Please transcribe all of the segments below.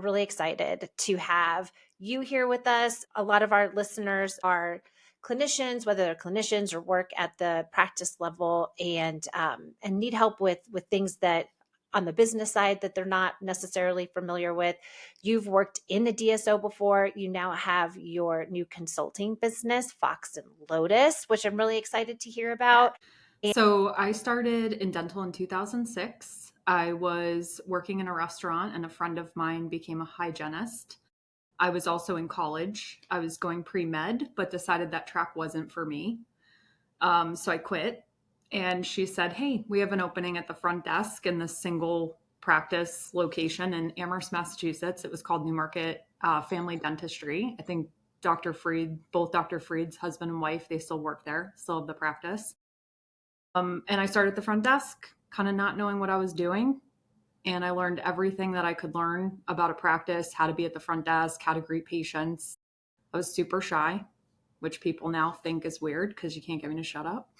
Really excited to have you here with us. A lot of our listeners are clinicians, whether they're clinicians or work at the practice level, and need help with things that on the business side that they're not necessarily familiar with. You've worked in the DSO before. You now have your new consulting business, Fox and Lotus, which I'm really excited to hear about. So I started in dental in 2006. I was working in a restaurant and a friend of mine became a hygienist. I was also in college. I was going pre-med, but decided that track wasn't for me. So I quit. And she said, "Hey, we have an opening at the front desk in this single practice location in Amherst, Massachusetts." It was called Newmarket Family Dentistry. I think both Dr. Freed's husband and wife, they still work there, still have the practice. And I started at the front desk, kind of not knowing what I was doing. And I learned everything that I could learn about a practice, how to be at the front desk, how to greet patients. I was super shy, which people now think is weird because you can't get me to shut up.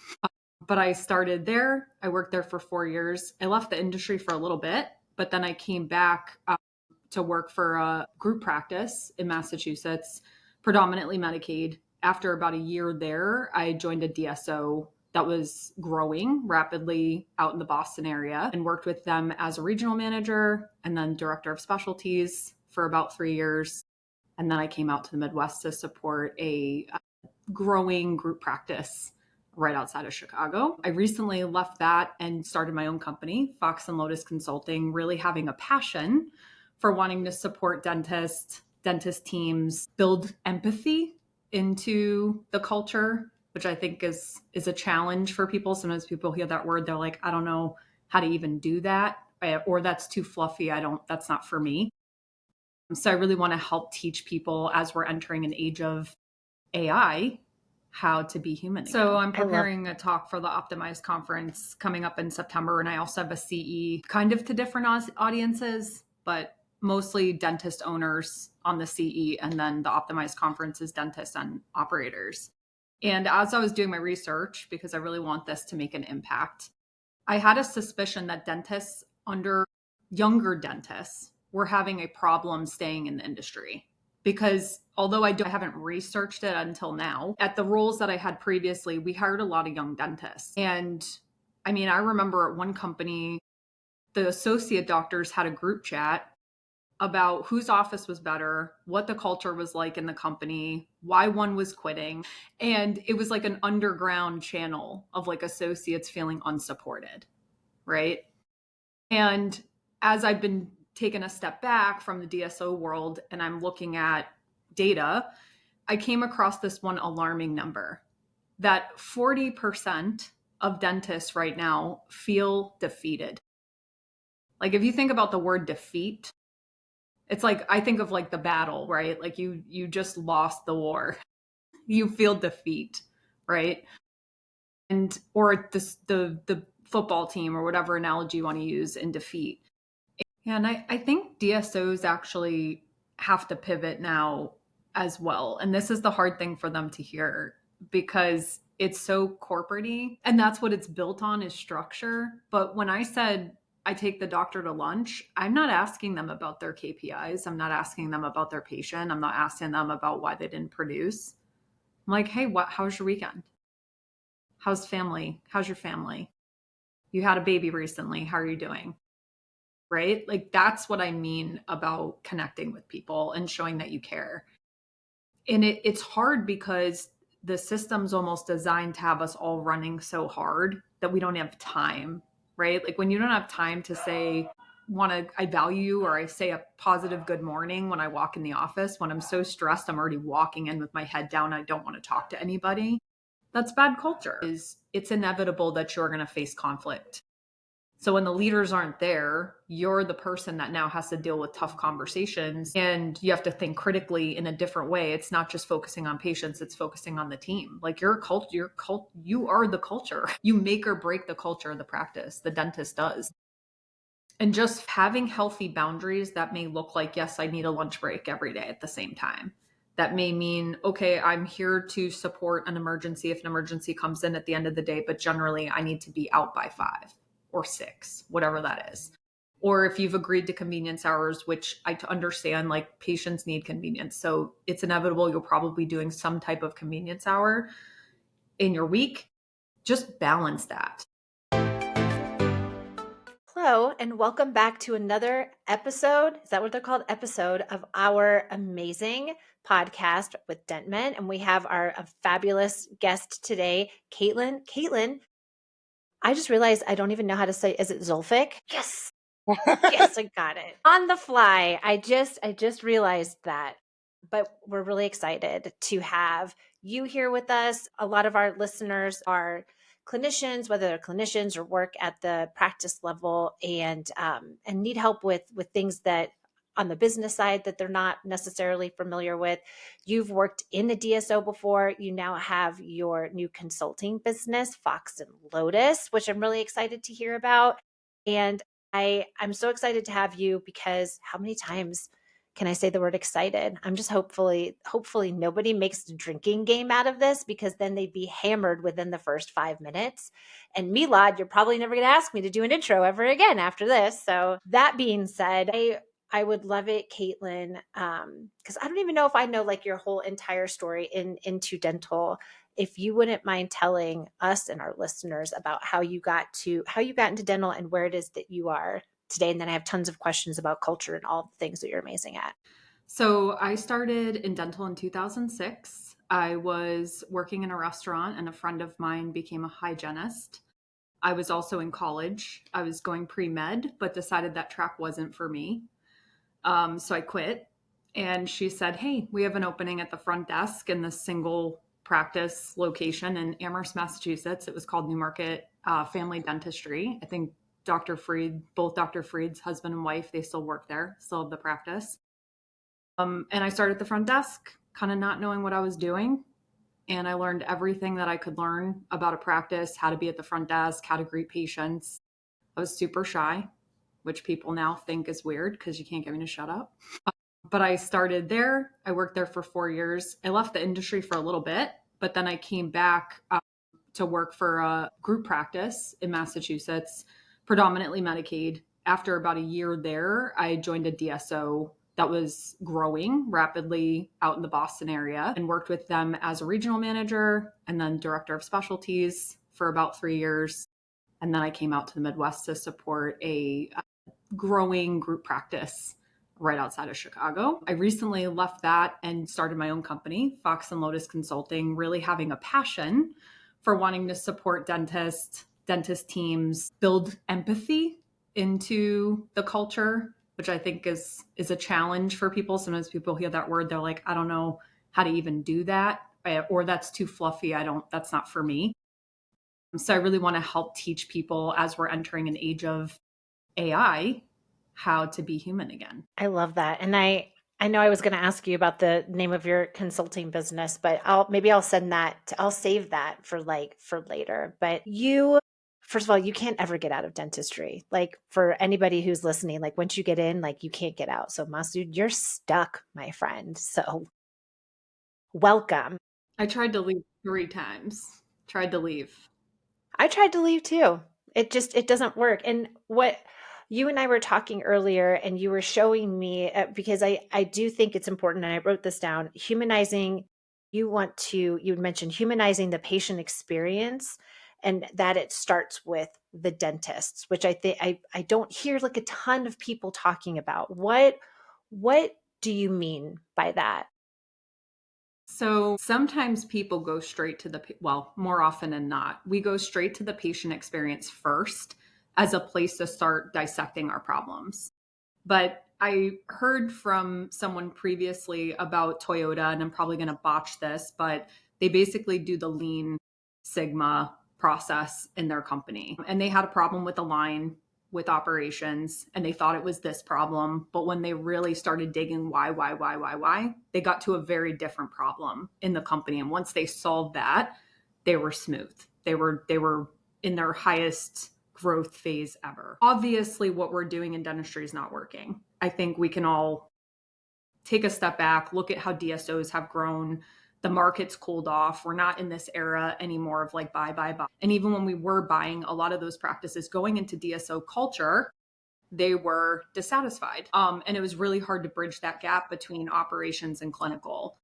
But I started there. I worked there for 4 years. I left the industry for a little bit, but then I came back to work for a group practice in Massachusetts, predominantly Medicaid. After about a year there, I joined a DSO that was growing rapidly out in the Boston area and worked with them as a regional manager and then director of specialties for about 3 years. And then I came out to the Midwest to support a growing group practice right outside of Chicago. I recently left that and started my own company, Fox and Lotus Consulting, really having a passion for wanting to support dentist teams, build empathy into the culture, which I think is a challenge for people. Sometimes people hear that word, they're like, I don't know how to even do that, or that's too fluffy. That's not for me. So I really want to help teach people as we're entering an age of AI, how to be human again. So I'm preparing a talk for the Optimize conference coming up in September. And I also have a CE kind of to different audiences, but mostly dentist owners on the CE. And then the Optimize conference is dentists and operators. And as I was doing my research, because I really want this to make an impact, I had a suspicion that dentists under younger dentists were having a problem staying in the industry. Because although I haven't researched it until now, at the roles that I had previously, we hired a lot of young dentists. And I mean, I remember at one company, the associate doctors had a group chat about whose office was better, what the culture was like in the company, why one was quitting. And it was like an underground channel of like associates feeling unsupported, right? And as I've been taken a step back from the DSO world and I'm looking at data, I came across this one alarming number that 40% of dentists right now feel defeated. Like if you think about the word defeat, it's like, I think of like the battle, right? Like you just lost the war. You feel defeat, right? And, or the football team or whatever analogy you want to use in defeat. And I think DSOs actually have to pivot now as well. And this is the hard thing for them to hear because it's so corporate-y. And that's what it's built on is structure. But when I said I take the doctor to lunch, I'm not asking them about their KPIs. I'm not asking them about their patient. I'm not asking them about why they didn't produce. I'm like, hey, how's your weekend? How's family? How's your family? You had a baby recently. How are you doing? Right? Like that's what I mean about connecting with people and showing that you care. And it's hard because the system's almost designed to have us all running so hard that we don't have time, right? Like when you don't have time to say, I value you, or I say a positive good morning when I walk in the office, when I'm so stressed, I'm already walking in with my head down. I don't want to talk to anybody. That's bad culture. It's inevitable that you're going to face conflict. So when the leaders aren't there, you're the person that now has to deal with tough conversations and you have to think critically in a different way. It's not just focusing on patients, it's focusing on the team. Like you are the culture. You make or break the culture of the practice. The dentist does. And just having healthy boundaries that may look like, yes, I need a lunch break every day at the same time. That may mean, okay, I'm here to support an emergency if an emergency comes in at the end of the day, but generally I need to be out by 5 or 6, whatever that is. or if you've agreed to convenience hours, which I understand, like patients need convenience. So it's inevitable you'll probably be doing some type of convenience hour in your week. Just balance that. Hello, and welcome back to another episode. Is that what they're called? Episode of our amazing podcast with DentMen. And we have our fabulous guest today, Caitlin. Caitlin, I just realized I don't even know how to say, is it Zulfic? Yes. Yes, I got it. On the fly. I just realized that. But we're really excited to have you here with us. A lot of our listeners are clinicians, whether they're clinicians or work at the practice level, and need help with things that on the business side that they're not necessarily familiar with. You've worked in a DSO before. You now have your new consulting business, Fox and Lotus, which I'm really excited to hear about. And I'm so excited to have you because how many times can I say the word excited? I'm just hopefully nobody makes a drinking game out of this, because then they'd be hammered within the first 5 minutes. And Milad, you're probably never going to ask me to do an intro ever again after this. So that being said, I would love it, Caitlin, because I don't even know if I know like your whole entire story into dental. If you wouldn't mind telling us and our listeners about how you got into dental and where it is that you are today. And then I have tons of questions about culture and all the things that you're amazing at. So I started in dental in 2006. I was working in a restaurant and a friend of mine became a hygienist. I was also in college. I was going pre-med, but decided that track wasn't for me. So I quit. And she said, "Hey, we have an opening at the front desk in the single practice location in Amherst, Massachusetts." It was called Newmarket Family Dentistry. I think both Dr. Freed's husband and wife, they still work there, still have the practice. And I started at the front desk, kind of not knowing what I was doing. And I learned everything that I could learn about a practice, how to be at the front desk, how to greet patients. I was super shy, which people now think is weird because you can't get me to shut up. But I started there. I worked there for 4 years. I left the industry for a little bit, but then I came back to work for a group practice in Massachusetts, predominantly Medicaid. After about a year there, I joined a DSO that was growing rapidly out in the Boston area and worked with them as a regional manager and then director of specialties for about 3 years. And then I came out to the Midwest to support a growing group practice right outside of Chicago. I recently left that and started my own company, Fox and Lotus Consulting, really having a passion for wanting to support dentist teams, build empathy into the culture, which I think is a challenge for people. Sometimes people hear that word, they're like, I don't know how to even do that, or that's too fluffy. That's not for me. So I really want to help teach people as we're entering an age of AI, how to be human again. I love that. And I know I was going to ask you about the name of your consulting business, but I'll save that for later. But first of all, you can't ever get out of dentistry. Like for anybody who's listening, like once you get in, like you can't get out. So Masood, you're stuck, my friend. So welcome. I tried to leave 3 times. Tried to leave. I tried to leave too. It doesn't work. And what you and I were talking earlier, and you were showing me because I do think it's important, and I wrote this down. Humanizing. You mentioned humanizing the patient experience, and that it starts with the dentists, which I think I don't hear like a ton of people talking about. What do you mean by that? So sometimes people go straight to more often than not, we go straight to the patient experience first as a place to start dissecting our problems. But I heard from someone previously about Toyota, and I'm probably going to botch this, but they basically do the Lean Sigma process in their company. And they had a problem with a line with operations, and they thought it was this problem. But when they really started digging why, they got to a very different problem in the company. And once they solved that, they were smooth. They were in their highest growth phase ever. Obviously, what we're doing in dentistry is not working. I think we can all take a step back, look at how DSOs have grown. The market's cooled off. We're not in this era anymore of like buy. And even when we were buying a lot of those practices going into DSO culture, they were dissatisfied. And it was really hard to bridge that gap between operations and clinical.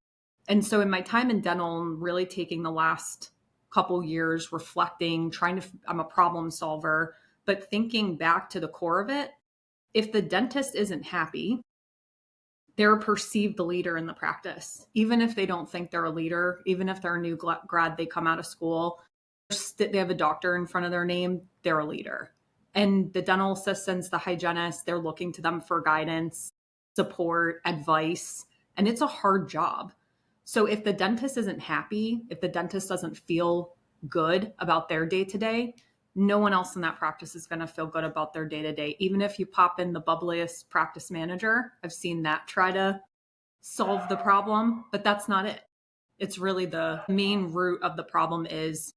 And so in my time in dental, I'm really taking the last couple years reflecting, I'm a problem solver, but thinking back to the core of it. If the dentist isn't happy, they're perceived the leader in the practice. Even if they don't think they're a leader, even if they're a new grad, they come out of school, they have a doctor in front of their name, they're a leader. And the dental assistants, the hygienists, they're looking to them for guidance, support, advice, and it's a hard job. So if the dentist isn't happy, if the dentist doesn't feel good about their day to day, no one else in that practice is going to feel good about their day to day. Even if you pop in the bubbliest practice manager, I've seen that try to solve the problem, but that's not it. It's really the main root of the problem is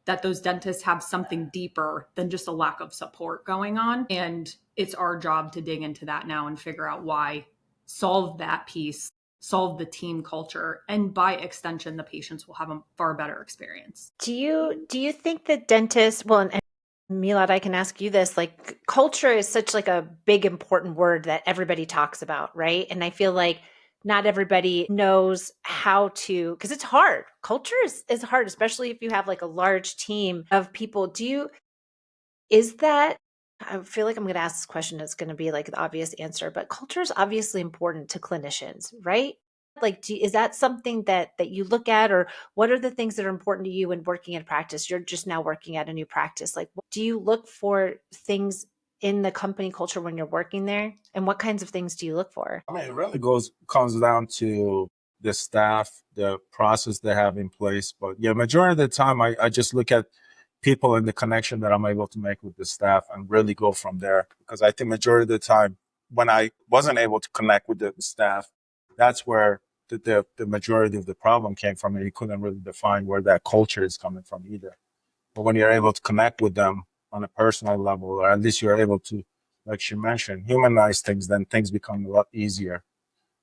that those dentists have something deeper than just a lack of support going on. And it's our job to dig into that now and figure out why, solve that piece, solve the team culture, and by extension, the patients will have a far better experience. Do you think that dentists, well, and Milad, I can ask you this, like culture is such like a big important word that everybody talks about, right? And I feel like not everybody knows how to, because it's hard. Culture is hard, especially if you have like a large team of people. Is that, I feel like I'm going to ask this question. It's going to be like the obvious answer, but culture is obviously important to clinicians, right? Like, is that something that you look at, or what are the things that are important to you when working in practice? You're just now working at a new practice. Like, do you look for things in the company culture when you're working there? And what kinds of things do you look for? I mean, it really comes down to the staff, the process they have in place. But yeah, majority of the time, I just look at people and the connection that I'm able to make with the staff and really go from there. Because I think majority of the time, when I wasn't able to connect with the staff, that's where the majority of the problem came from. And you couldn't really define where that culture is coming from either. But when you're able to connect with them on a personal level, or at least you're able to, like she mentioned, humanize things, then things become a lot easier.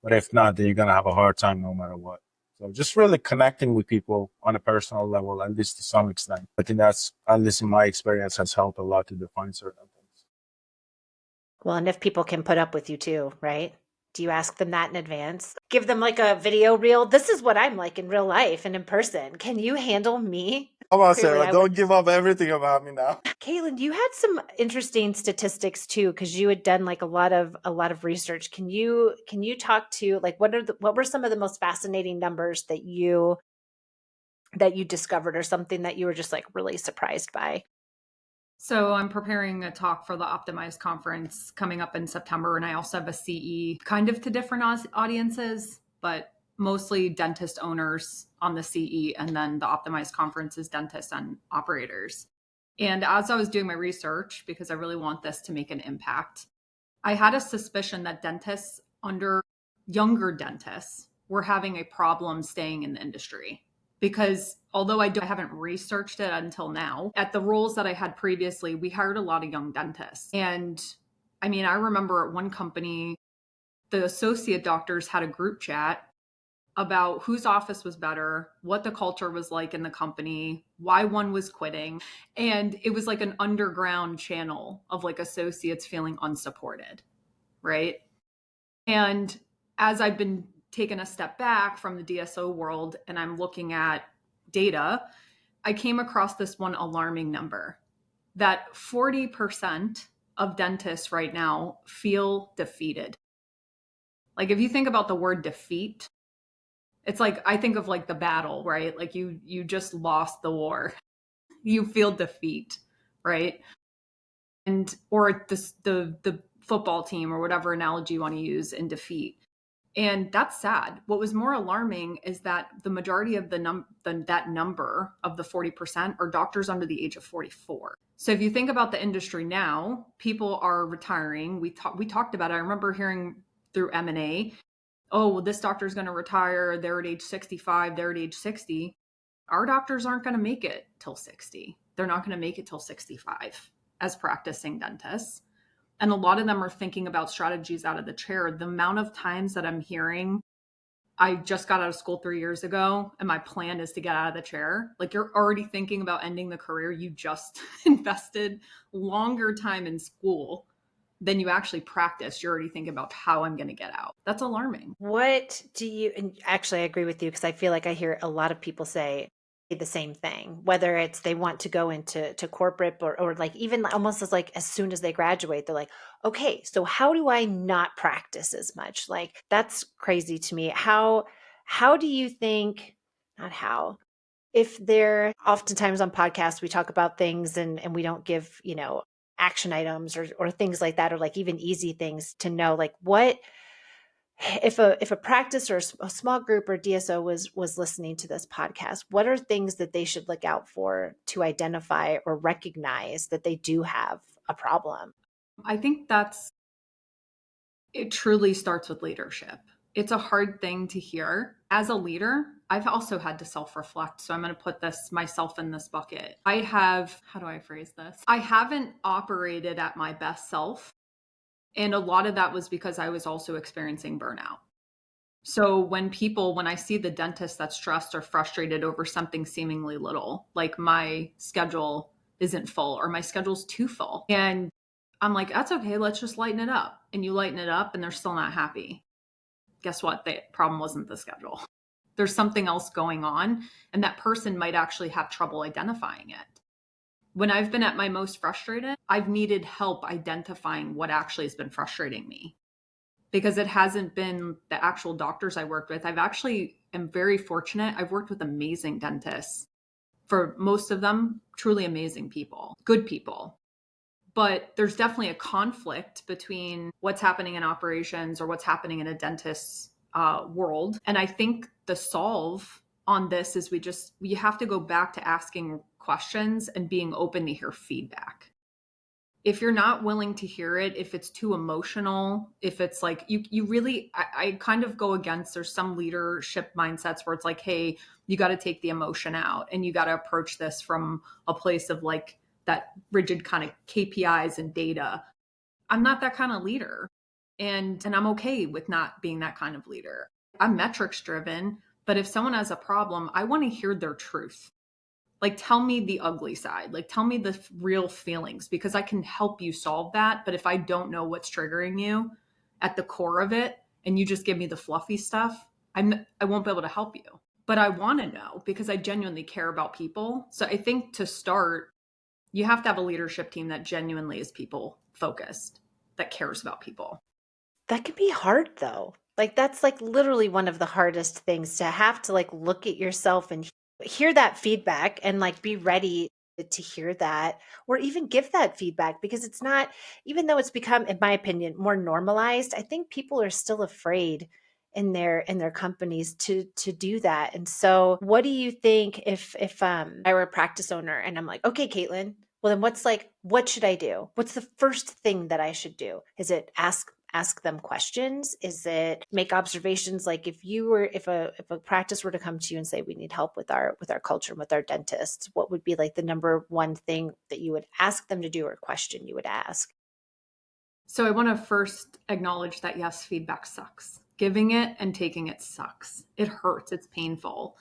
But if not, then you're going to have a hard time no matter what. So just really connecting with people on a personal level, at least to some extent. I think that's, at least in my experience, has helped a lot to define certain things. Well, and if people can put up with you too, right? Do you ask them that in advance? Give them like a video reel. This is what I'm like in real life and in person. Can you handle me? Come on, Clearly, Sarah, I would. don't give up everything about me now. Caitlin, you had some interesting statistics too, because you had done like a lot of research. Can you talk to like what were some of the most fascinating numbers that you discovered, or something that you were just like really surprised by? So I'm preparing a talk for the Optimize conference coming up in September, and I also have a CE kind of to different audiences, but mostly dentist owners on the CE, and then the Optimize conference is dentists and operators. And as I was doing my research, because I really want this to make an impact, I had a suspicion that dentists under younger dentists were having a problem staying in the industry. Because although I haven't researched it until now, at the roles that I had previously, we hired a lot of young dentists. And I mean, I remember at one company, the associate doctors had a group chat about whose office was better, what the culture was like in the company, why one was quitting. And it was like an underground channel of like associates feeling unsupported, right? And as I've been taking a step back from the DSO world and I'm looking at data, I came across this one alarming number that 40% of dentists right now feel defeated. Like if you think about the word defeat, it's like I think of like the battle, right? Like you just lost the war. You feel defeat, right? And or the football team or whatever analogy you want to use in defeat. And that's sad. What was more alarming is that the majority of that number of the 40% are doctors under the age of 44. So if you think about the industry now, people are retiring. We talked about it. I remember hearing through M&A, oh, well, this doctor is going to retire. They're at age 65. They're at age 60. Our doctors aren't going to make it till 60. They're not going to make it till 65 as practicing dentists. And a lot of them are thinking about strategies out of the chair. The amount of times that I'm hearing, I just got out of school 3 years ago and my plan is to get out of the chair. Like you're already thinking about ending the career you just invested longer time in school then you actually practice, you're already thinking about how I'm going to get out. That's alarming. What do you, and actually I agree with you because I feel like I hear a lot of people say the same thing, whether it's they want to go into corporate or like even almost as like as soon as they graduate, they're like, okay, so how do I not practice as much? Like that's crazy to me. How do you think, not how, if they're oftentimes on podcasts, we talk about things and we don't give, action items or things like that, or like even easy things to know, like what, if a practice or a small group or DSO was listening to this podcast, what are things that they should look out for to identify or recognize that they do have a problem? I think it truly starts with leadership. It's a hard thing to hear. As a leader, I've also had to self-reflect. So I'm going to put myself in this bucket. How do I phrase this? I haven't operated at my best self. And a lot of that was because I was also experiencing burnout. So when I see the dentist that's stressed or frustrated over something seemingly little, like my schedule isn't full or my schedule's too full, and I'm like, that's okay, let's just lighten it up. And you lighten it up and they're still not happy. Guess what? The problem wasn't the schedule. There's something else going on, and that person might actually have trouble identifying it. When I've been at my most frustrated, I've needed help identifying what actually has been frustrating me, because it hasn't been the actual doctors I worked with. Am very fortunate. I've worked with amazing dentists. For most of them, truly amazing people, good people. But there's definitely a conflict between what's happening in operations or what's happening in a dentist's world. And I think the solve on this is we have to go back to asking questions and being open to hear feedback. If you're not willing to hear it, if it's too emotional, if it's like you really, I kind of go against, there's some leadership mindsets where it's like, hey, you got to take the emotion out and you got to approach this from a place of like that rigid kind of KPIs and data. I'm not that kind of leader. And I'm okay with not being that kind of leader. I'm metrics driven, but if someone has a problem, I want to hear their truth. Like, tell me the ugly side. Like, tell me the real feelings, because I can help you solve that. But if I don't know what's triggering you at the core of it, and you just give me the fluffy stuff, I won't be able to help you. But I want to know because I genuinely care about people. So I think to start, you have to have a leadership team that genuinely is people focused, that cares about people. That can be hard though. Like that's like literally one of the hardest things, to have to like look at yourself and hear that feedback and like be ready to hear that or even give that feedback, because it's not, even though it's become, in my opinion, more normalized, I think people are still afraid in their companies to do that. And so what do you think if I were a practice owner and I'm like, okay, Caitlin, well then what should I do? What's the first thing that I should do? Is it ask them questions? Is it make observations? Like if a practice were to come to you and say, we need help with our culture and with our dentists, what would be like the number one thing that you would ask them to do, or question you would ask? So I want to first acknowledge that yes, feedback sucks. Giving it and taking it sucks. It hurts. It's painful.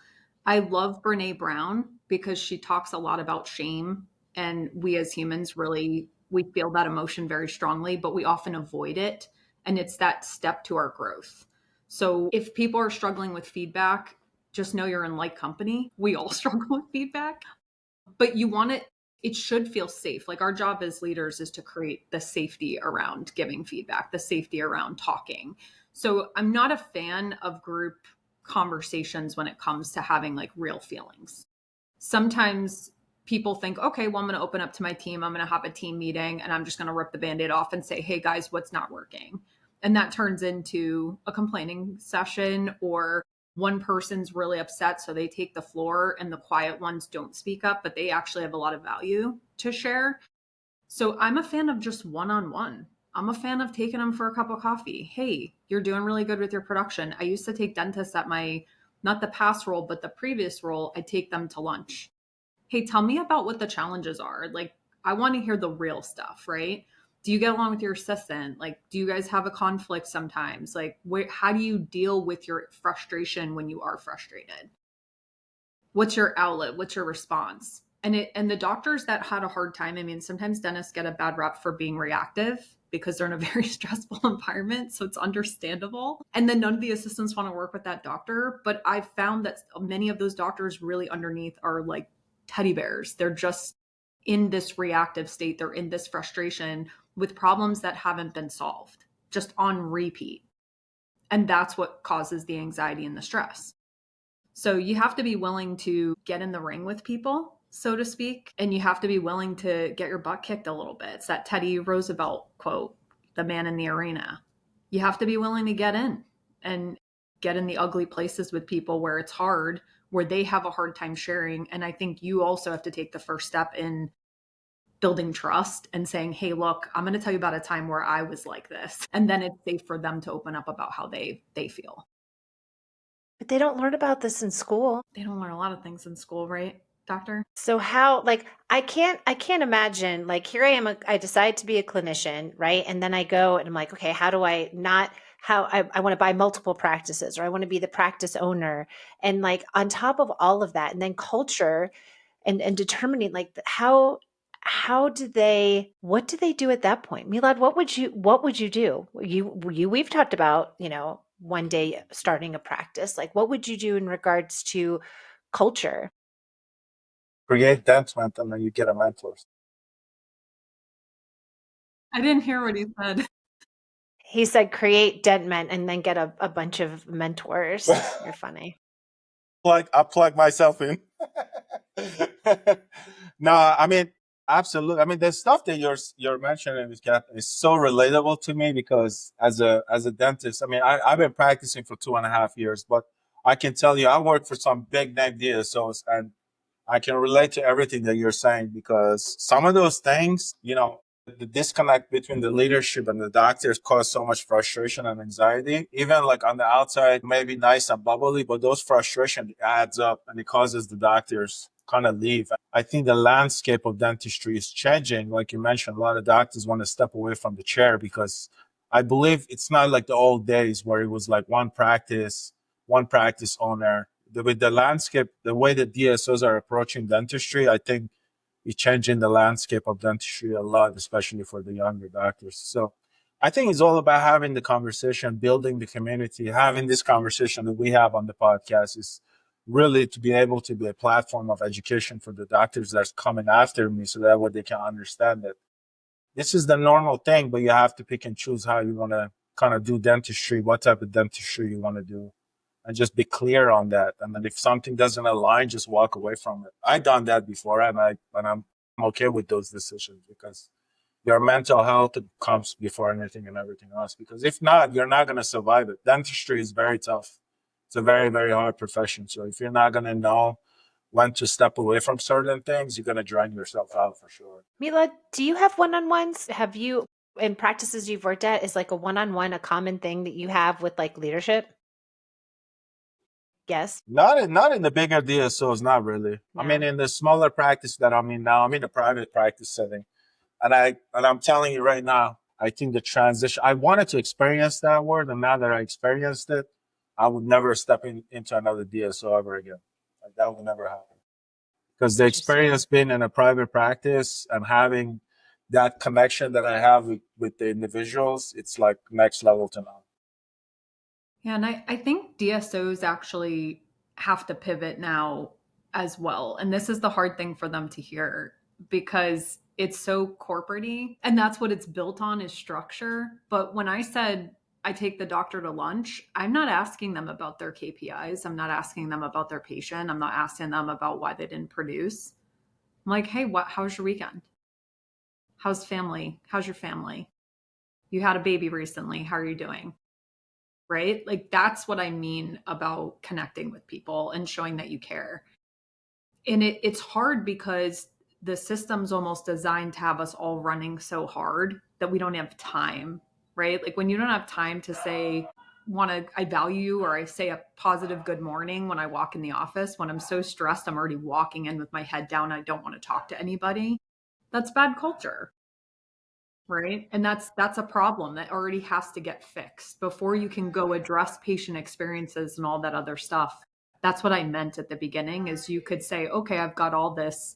I love Brene Brown because she talks a lot about shame, and we as humans we feel that emotion very strongly, but we often avoid it, and it's that step to our growth. So if people are struggling with feedback, just know you're in light company. We all struggle with feedback, but it should feel safe. Like, our job as leaders is to create the safety around giving feedback, the safety around talking. So I'm not a fan of group conversations when it comes to having like real feelings. Sometimes people think, okay, well, I'm going to open up to my team. I'm going to have a team meeting and I'm just going to rip the Band-Aid off and say, hey guys, what's not working? And that turns into a complaining session, or one person's really upset, so they take the floor and the quiet ones don't speak up, but they actually have a lot of value to share. So I'm a fan of just one-on-one. I'm a fan of taking them for a cup of coffee. Hey, you're doing really good with your production. I used to take dentists at not the past role, but the previous role. I take them to lunch. Hey, tell me about what the challenges are. Like, I want to hear the real stuff, right? Do you get along with your assistant? Like, do you guys have a conflict sometimes? Like, how do you deal with your frustration when you are frustrated? What's your outlet? What's your response? And the doctors that had a hard time, I mean, sometimes dentists get a bad rep for being reactive. because they're in a very stressful environment. So it's understandable. And then none of the assistants want to work with that doctor. But I've found that many of those doctors really underneath are like teddy bears. They're just in this reactive state. They're in this frustration with problems that haven't been solved, just on repeat. And that's what causes the anxiety and the stress. So you have to be willing to get in the ring with people, so to speak, and you have to be willing to get your butt kicked a little bit. It's that Teddy Roosevelt quote, the man in the arena. You have to be willing to get in and get in the ugly places with people where it's hard, where they have a hard time sharing. And I think you also have to take the first step in building trust and saying, hey, look, I'm going to tell you about a time where I was like this. And then it's safe for them to open up about how they feel. But they don't learn about this in school. They don't learn a lot of things in school, right, doctor? So how, like, I can't imagine, like, here I am, I decide to be a clinician, right? And then I go and I'm like, okay, how do I not, how I want to buy multiple practices, or I want to be the practice owner. And like on top of all of that, and then culture and determining like how do they, what do they do at that point? Milad, what would you do? We've talked about, one day starting a practice. Like, what would you do in regards to culture? Create dentment, and then you get a mentor. I didn't hear what he said. He said create Dentment and then get a bunch of mentors. You're funny. I plug myself in. No, I mean, absolutely. I mean, the stuff that you're mentioning, is so relatable to me because as a dentist, I mean, I've been practicing for 2.5 years, but I can tell you, I work for some big name DSOs, and I can relate to everything that you're saying because some of those things, the disconnect between the leadership and the doctors cause so much frustration and anxiety. Even like on the outside, maybe nice and bubbly, but those frustration adds up and it causes the doctors kind of leave. I think the landscape of dentistry is changing. Like you mentioned, a lot of doctors want to step away from the chair because I believe it's not like the old days where it was like one practice owner. With the landscape, the way that DSOs are approaching dentistry, I think it's changing the landscape of dentistry a lot, especially for the younger doctors. So I think it's all about having the conversation, building the community, having this conversation that we have on the podcast is really to be able to be a platform of education for the doctors that's coming after me so that way they can understand that this is the normal thing, but you have to pick and choose how you want to kind of do dentistry, what type of dentistry you want to do, and just be clear on that. And then if something doesn't align, just walk away from it. I've done that before, and I'm okay with those decisions because your mental health comes before anything and everything else. Because if not, you're not going to survive it. Dentistry is very tough. It's a very, very hard profession. So if you're not going to know when to step away from certain things, you're going to drain yourself out for sure. Milad, do you have one-on-ones? Have you, in practices you've worked at, is like a one-on-one a common thing that you have with like leadership? Yes. Not in the bigger DSOs, not really. I mean, No. in the smaller practice that I'm in now, I'm in a private practice setting. And I'm telling you right now, I think the transition, I wanted to experience that word, and now that I experienced it, I would never step into another DSO ever again. Like that would never happen. Because the Interesting. experience being in a private practice and having that connection that I have with the individuals, it's like next level to now. Yeah, and I think DSOs actually have to pivot now as well. And this is the hard thing for them to hear because it's so corporate-y and that's what it's built on is structure. But when I said I take the doctor to lunch, I'm not asking them about their KPIs. I'm not asking them about their patient. I'm not asking them about why they didn't produce. I'm like, hey, how's your weekend? How's family? How's your family? You had a baby recently. How are you doing? Right? Like that's what I mean about connecting with people and showing that you care. And it's hard because the system's almost designed to have us all running so hard that we don't have time, right? Like when you don't have time to say, I value you, or I say a positive good morning when I walk in the office, when I'm so stressed, I'm already walking in with my head down. I don't want to talk to anybody. That's bad culture. Right. And that's a problem that already has to get fixed before you can go address patient experiences and all that other stuff. That's what I meant at the beginning is you could say, okay, I've got all this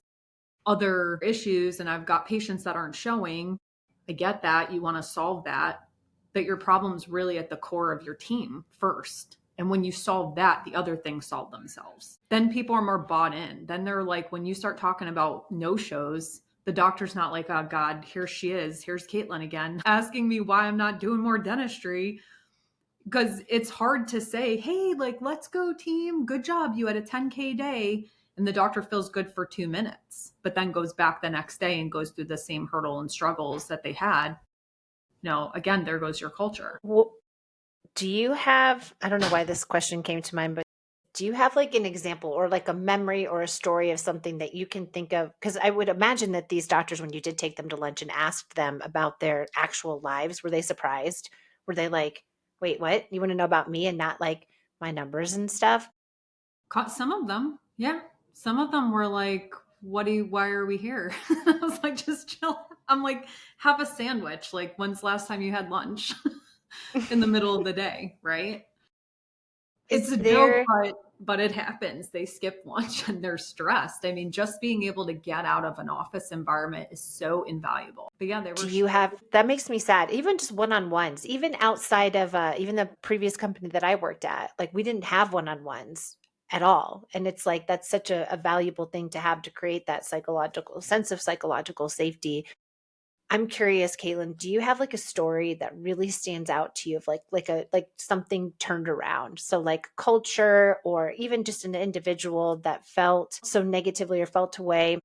other issues and I've got patients that aren't showing. I get that. You want to solve that, but your problem's really at the core of your team first. And when you solve that, the other things solve themselves. Then people are more bought in. Then they're like, when you start talking about no-shows, the doctor's not like, oh God, here she is. Here's Caitlin again, asking me why I'm not doing more dentistry. Because it's hard to say, hey, like, let's go team. Good job. You had a 10K day. And the doctor feels good for 2 minutes, but then goes back the next day and goes through the same hurdle and struggles that they had. No, again, there goes your culture. Well, do you have, I don't know why this question came to mind, but do you have like an example or like a memory or a story of something that you can think of? Because I would imagine that these doctors, when you did take them to lunch and asked them about their actual lives, were they surprised? Were they like, wait, what? You want to know about me and not like my numbers and stuff? Some of them, yeah. Some of them were like, why are we here? I was like, just chill. I'm like, have a sandwich. Like, when's the last time you had lunch in the middle of the day, right? It's Is a joke, there, but it happens. They skip lunch and they're stressed. I mean, just being able to get out of an office environment is so invaluable. But yeah, they were do you have, that makes me sad. Even just one-on-ones, even outside of even the previous company that I worked at, like we didn't have one-on-ones at all. And it's like, that's such a valuable thing to have to create that psychological sense of psychological safety. I'm curious, Caitlin, do you have like a story that really stands out to you of like something turned around? So like culture or even just an individual that felt so negatively or felt away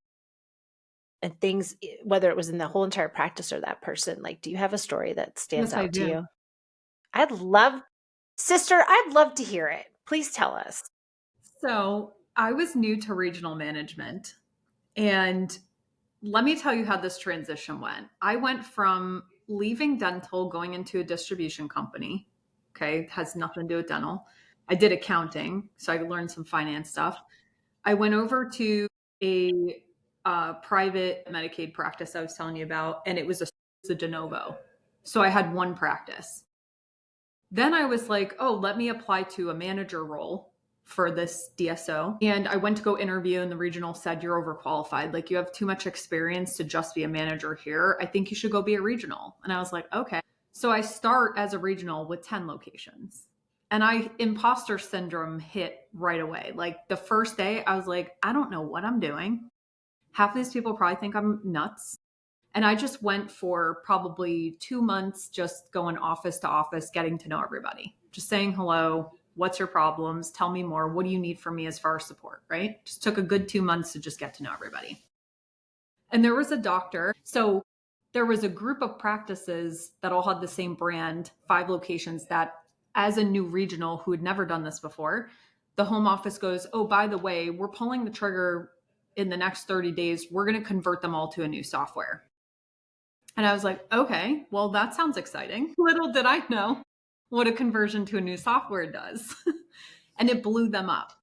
and things, whether it was in the whole entire practice or that person, like, do you have a story that stands Yes, I out to do. you? I'd love, sister, I'd love to hear it. Please tell us. So I was new to regional management, and let me tell you how this transition went. I went from leaving dental, going into a distribution company. Okay, it has nothing to do with dental. I did accounting, so I learned some finance stuff. I went over to a private Medicaid practice I was telling you about, and it was a de novo. So I had one practice. Then I was like, oh, let me apply to a manager role for this DSO. And I went to go interview, and the regional said, you're overqualified. Like, you have too much experience to just be a manager here. I think you should go be a regional. And I was like, okay. So I start as a regional with 10 locations. And imposter syndrome hit right away. Like, the first day, I was like, I don't know what I'm doing. Half of these people probably think I'm nuts. And I just went for probably 2 months, just going office to office, getting to know everybody, just saying hello. What's your problems? Tell me more. What do you need from me as far as support? Right? Just took a good 2 months to just get to know everybody. And there was a doctor. So there was a group of practices that all had the same brand, 5 locations, that as a new regional who had never done this before, the home office goes, oh, by the way, we're pulling the trigger in the next 30 days. We're going to convert them all to a new software. And I was like, okay, well, that sounds exciting. Little did I know what a conversion to a new software does. And it blew them up.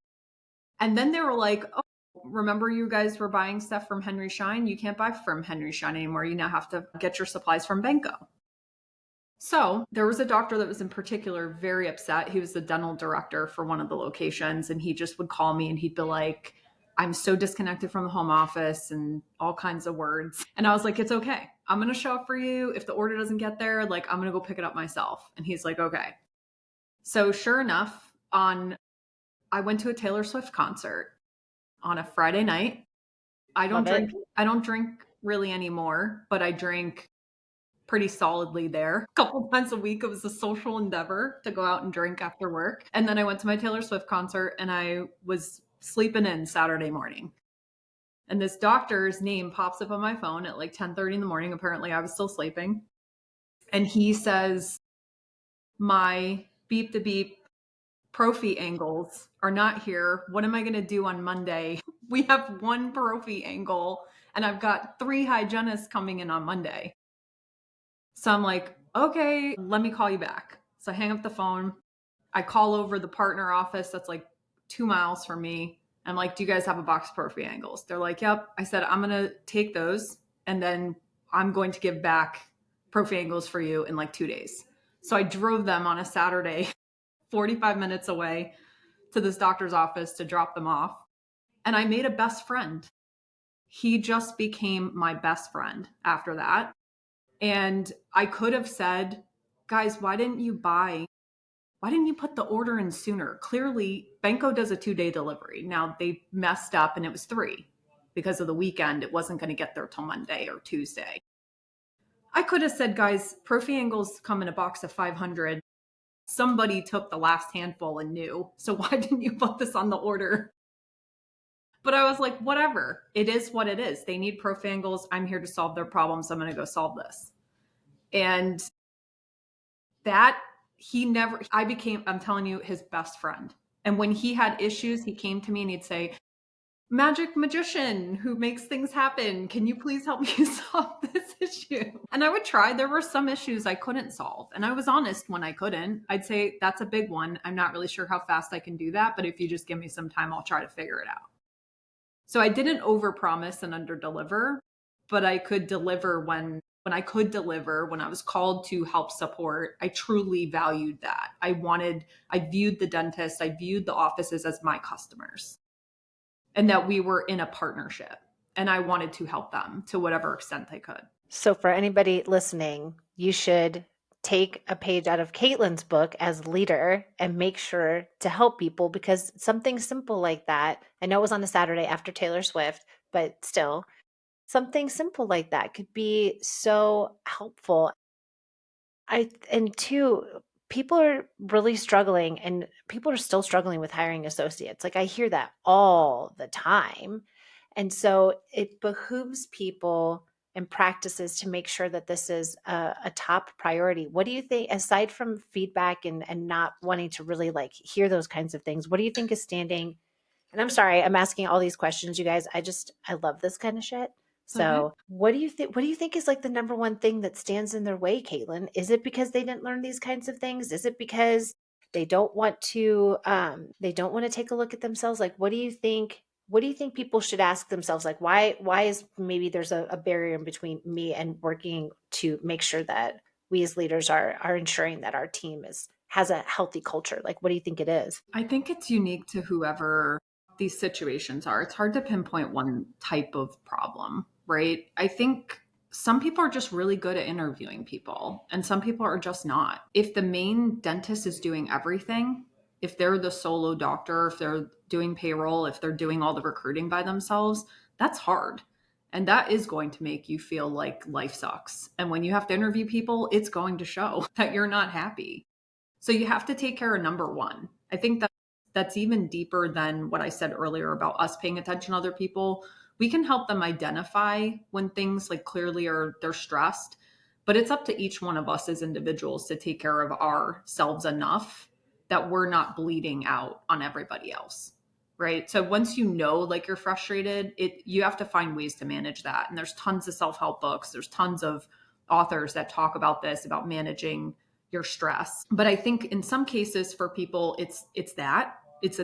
And then they were like, oh, remember you guys were buying stuff from Henry Schein? You can't buy from Henry Schein anymore. You now have to get your supplies from Benko. So there was a doctor that was in particular very upset. He was the dental director for one of the locations. And he just would call me and he'd be like, I'm so disconnected from the home office and all kinds of words. And I was like, it's okay. I'm going to show up for you. If the order doesn't get there, like, I'm going to go pick it up myself. And he's like, okay. So sure enough, I went to a Taylor Swift concert on a Friday night. I don't drink really anymore, but I drink pretty solidly there. A couple times a week. It was a social endeavor to go out and drink after work. And then I went to my Taylor Swift concert and I was sleeping in Saturday morning. And this doctor's name pops up on my phone at like 10:30 in the morning. Apparently I was still sleeping. And he says, my beep the beep prophy angles are not here. What am I going to do on Monday? We have one prophy angle and I've got 3 hygienists coming in on Monday. So I'm like, okay, let me call you back. So I hang up the phone. I call over the partner office that's like 2 miles from me. I'm like, do you guys have a box of prophy angles? They're like, yep. I said, I'm going to take those and then I'm going to give back prophy angles for you in like 2 days. So I drove them on a Saturday, 45 minutes away to this doctor's office to drop them off. And I made a best friend. He just became my best friend after that. And I could have said, guys, why didn't you put the order in sooner? Clearly, Benko does a 2-day delivery. Now they messed up and it was 3 because of the weekend. It wasn't going to get there till Monday or Tuesday. I could have said, guys, Profiangles come in a box of 500. Somebody took the last handful and knew. So why didn't you put this on the order? But I was like, whatever. It is what it is. They need Profangles. I'm here to solve their problems. I'm going to go solve this. And that I became, I'm telling you, his best friend. And when he had issues, he came to me and he'd say, magic magician who makes things happen, can you please help me solve this issue? And I would try. There were some issues I couldn't solve. And I was honest when I couldn't. I'd say, that's a big one. I'm not really sure how fast I can do that, but if you just give me some time, I'll try to figure it out. So I didn't overpromise and underdeliver, but I could deliver when I could deliver, when I was called to help support. I truly valued that. I viewed the dentist, I viewed the offices as my customers, and that we were in a partnership, and I wanted to help them to whatever extent I could. So for anybody listening, you should take a page out of Caitlin's book as leader and make sure to help people, because something simple like that, I know it was on a Saturday after Taylor Swift, but still, something simple like that could be so helpful. And two, people are really struggling, and people are still struggling with hiring associates. Like I hear that all the time. And so it behooves people and practices to make sure that this is a top priority. What do you think, aside from feedback and not wanting to really like hear those kinds of things, what do you think is standing? And I'm sorry, I'm asking all these questions, you guys. I love this kind of shit. Okay. So what do you think? What do you think is like the number one thing that stands in their way, Caitlin? Is it because they didn't learn these kinds of things? Is it because they don't want to take a look at themselves? Like, what do you think? What do you think people should ask themselves? Like, why is maybe there's a barrier in between me and working to make sure that we as leaders are ensuring that our team has a healthy culture? Like, what do you think it is? I think it's unique to whoever these situations are. It's hard to pinpoint one type of problem, right? I think some people are just really good at interviewing people, and some people are just not. If the main dentist is doing everything, if they're the solo doctor, if they're doing payroll, if they're doing all the recruiting by themselves, that's hard. And that is going to make you feel like life sucks. And when you have to interview people, it's going to show that you're not happy. So you have to take care of number one. I think that's even deeper than what I said earlier about us paying attention to other people. We can help them identify when things like clearly they're stressed, but it's up to each one of us as individuals to take care of ourselves enough that we're not bleeding out on everybody else. Right. So once you know, like you're frustrated, you have to find ways to manage that. And there's tons of self-help books. There's tons of authors that talk about this, about managing your stress. But I think in some cases for people, it's that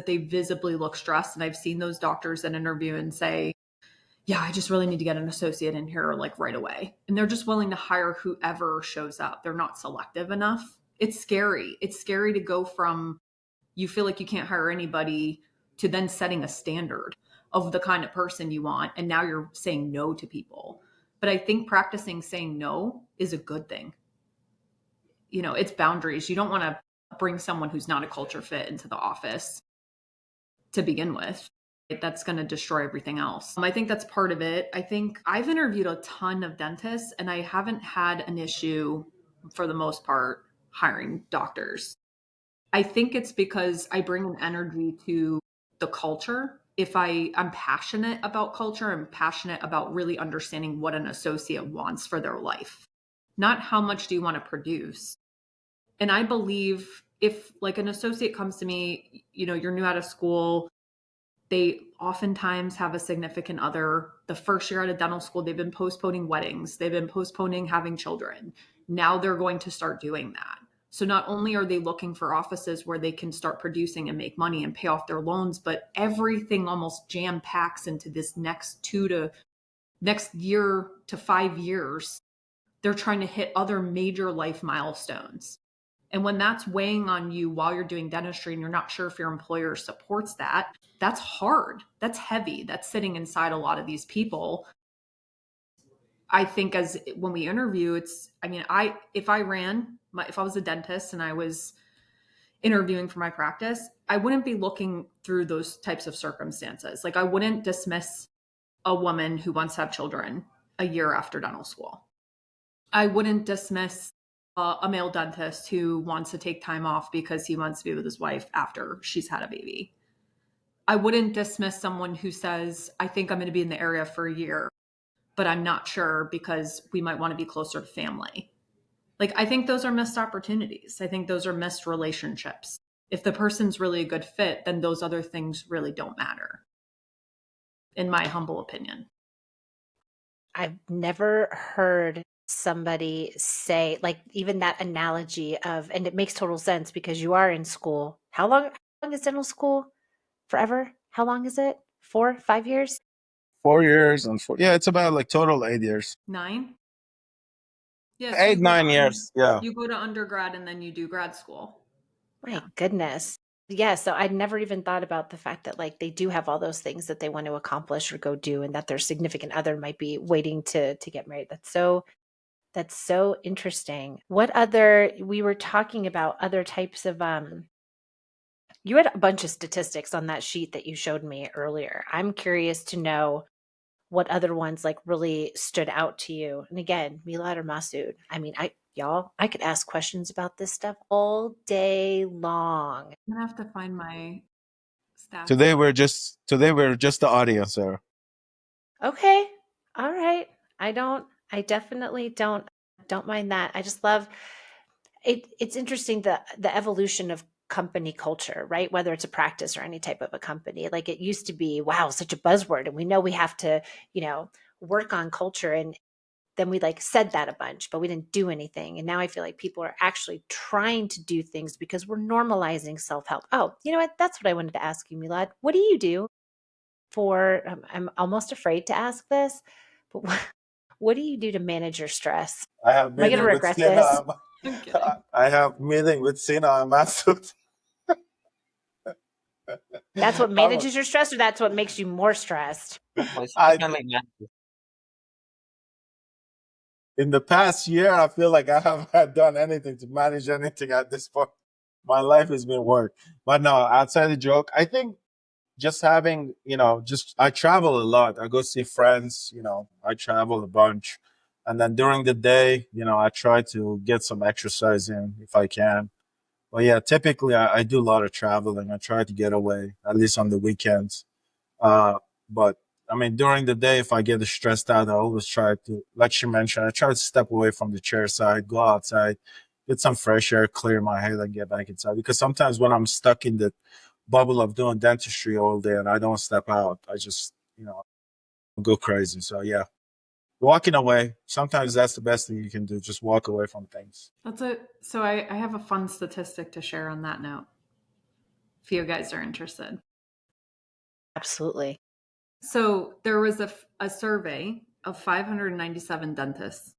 they visibly look stressed. And I've seen those doctors that interview and say, yeah, I just really need to get an associate in here like right away. And they're just willing to hire whoever shows up. They're not selective enough. It's scary. It's scary to go from you feel like you can't hire anybody to then setting a standard of the kind of person you want. And now you're saying no to people. But I think practicing saying no is a good thing. It's boundaries. You don't want to bring someone who's not a culture fit into the office to begin with. That's going to destroy everything else. I think that's part of it. I think I've interviewed a ton of dentists and I haven't had an issue for the most part hiring doctors. I think it's because I bring an energy to the culture. If I'm passionate about culture, I'm passionate about really understanding what an associate wants for their life. Not how much do you want to produce. And I believe if like an associate comes to me, you're new out of school, they oftentimes have a significant other. The first year out of dental school, they've been postponing weddings. They've been postponing having children. Now they're going to start doing that. So not only are they looking for offices where they can start producing and make money and pay off their loans, but everything almost jam packs into this next year to 5 years. They're trying to hit other major life milestones. And when that's weighing on you while you're doing dentistry and you're not sure if your employer supports that, that's hard. That's heavy. That's sitting inside a lot of these people. I think as when we interview, if I was a dentist and I was interviewing for my practice, I wouldn't be looking through those types of circumstances. Like I wouldn't dismiss a woman who wants to have children a year after dental school. I wouldn't dismiss a male dentist who wants to take time off because he wants to be with his wife after she's had a baby. I wouldn't dismiss someone who says, I think I'm going to be in the area for a year, but I'm not sure because we might want to be closer to family. Like, I think those are missed opportunities. I think those are missed relationships. If the person's really a good fit, then those other things really don't matter, in my humble opinion. I've never heard somebody say, like, even that analogy of, and it makes total sense because you are in school. How long is dental school? Forever? How long is it? 4, 5 years? 4 years and yeah, it's about like total 8 years. 9? Yes, 8, 9 years. Yeah. you go to undergrad and then you do grad school. My Yeah. goodness. Yeah, so I'd never even thought about the fact that like they do have all those things that they want to accomplish or go do, and that their significant other might be waiting to get married. That's so interesting. What other, we were talking about other types of you had a bunch of statistics on that sheet that you showed me earlier. I'm curious to know what other ones like really stood out to you. And again, Milad or Masood. I mean, I could ask questions about this stuff all day long. I'm gonna have to find my stats. Today we're just the audience, sir. Okay. All right. I definitely don't mind that. I just love it. It's interesting the evolution of company culture, right? Whether it's a practice or any type of a company. Like it used to be, wow, such a buzzword. And we know we have to, work on culture. And then we like said that a bunch, but we didn't do anything. And now I feel like people are actually trying to do things because we're normalizing self-help. Oh, you know what? That's what I wanted to ask you, Milad. What do you do for, I'm almost afraid to ask this, but what do you do to manage your stress? I have Am I going to meeting with regret Sina. this? I'm kidding. I have meeting with Sina and Masood. That's what manages your stress, or that's what makes you more stressed? I, in the past year, I feel like I haven't done anything to manage anything at this point. My life has been work. But no, outside the joke, I think just having, I travel a lot. I go see friends, I travel a bunch. And then during the day, I try to get some exercise in if I can. But yeah, typically I do a lot of traveling. I try to get away, at least on the weekends. But I mean, during the day, if I get stressed out, I always try to, like she mentioned, I try to step away from the chair side, go outside, get some fresh air, clear my head, and get back inside. Because sometimes when I'm stuck in the bubble of doing dentistry all day and I don't step out, I just, go crazy. So yeah, walking away, sometimes that's the best thing you can do. Just walk away from things. So I have a fun statistic to share on that note, if you guys are interested. Absolutely. So there was a survey of 597 dentists.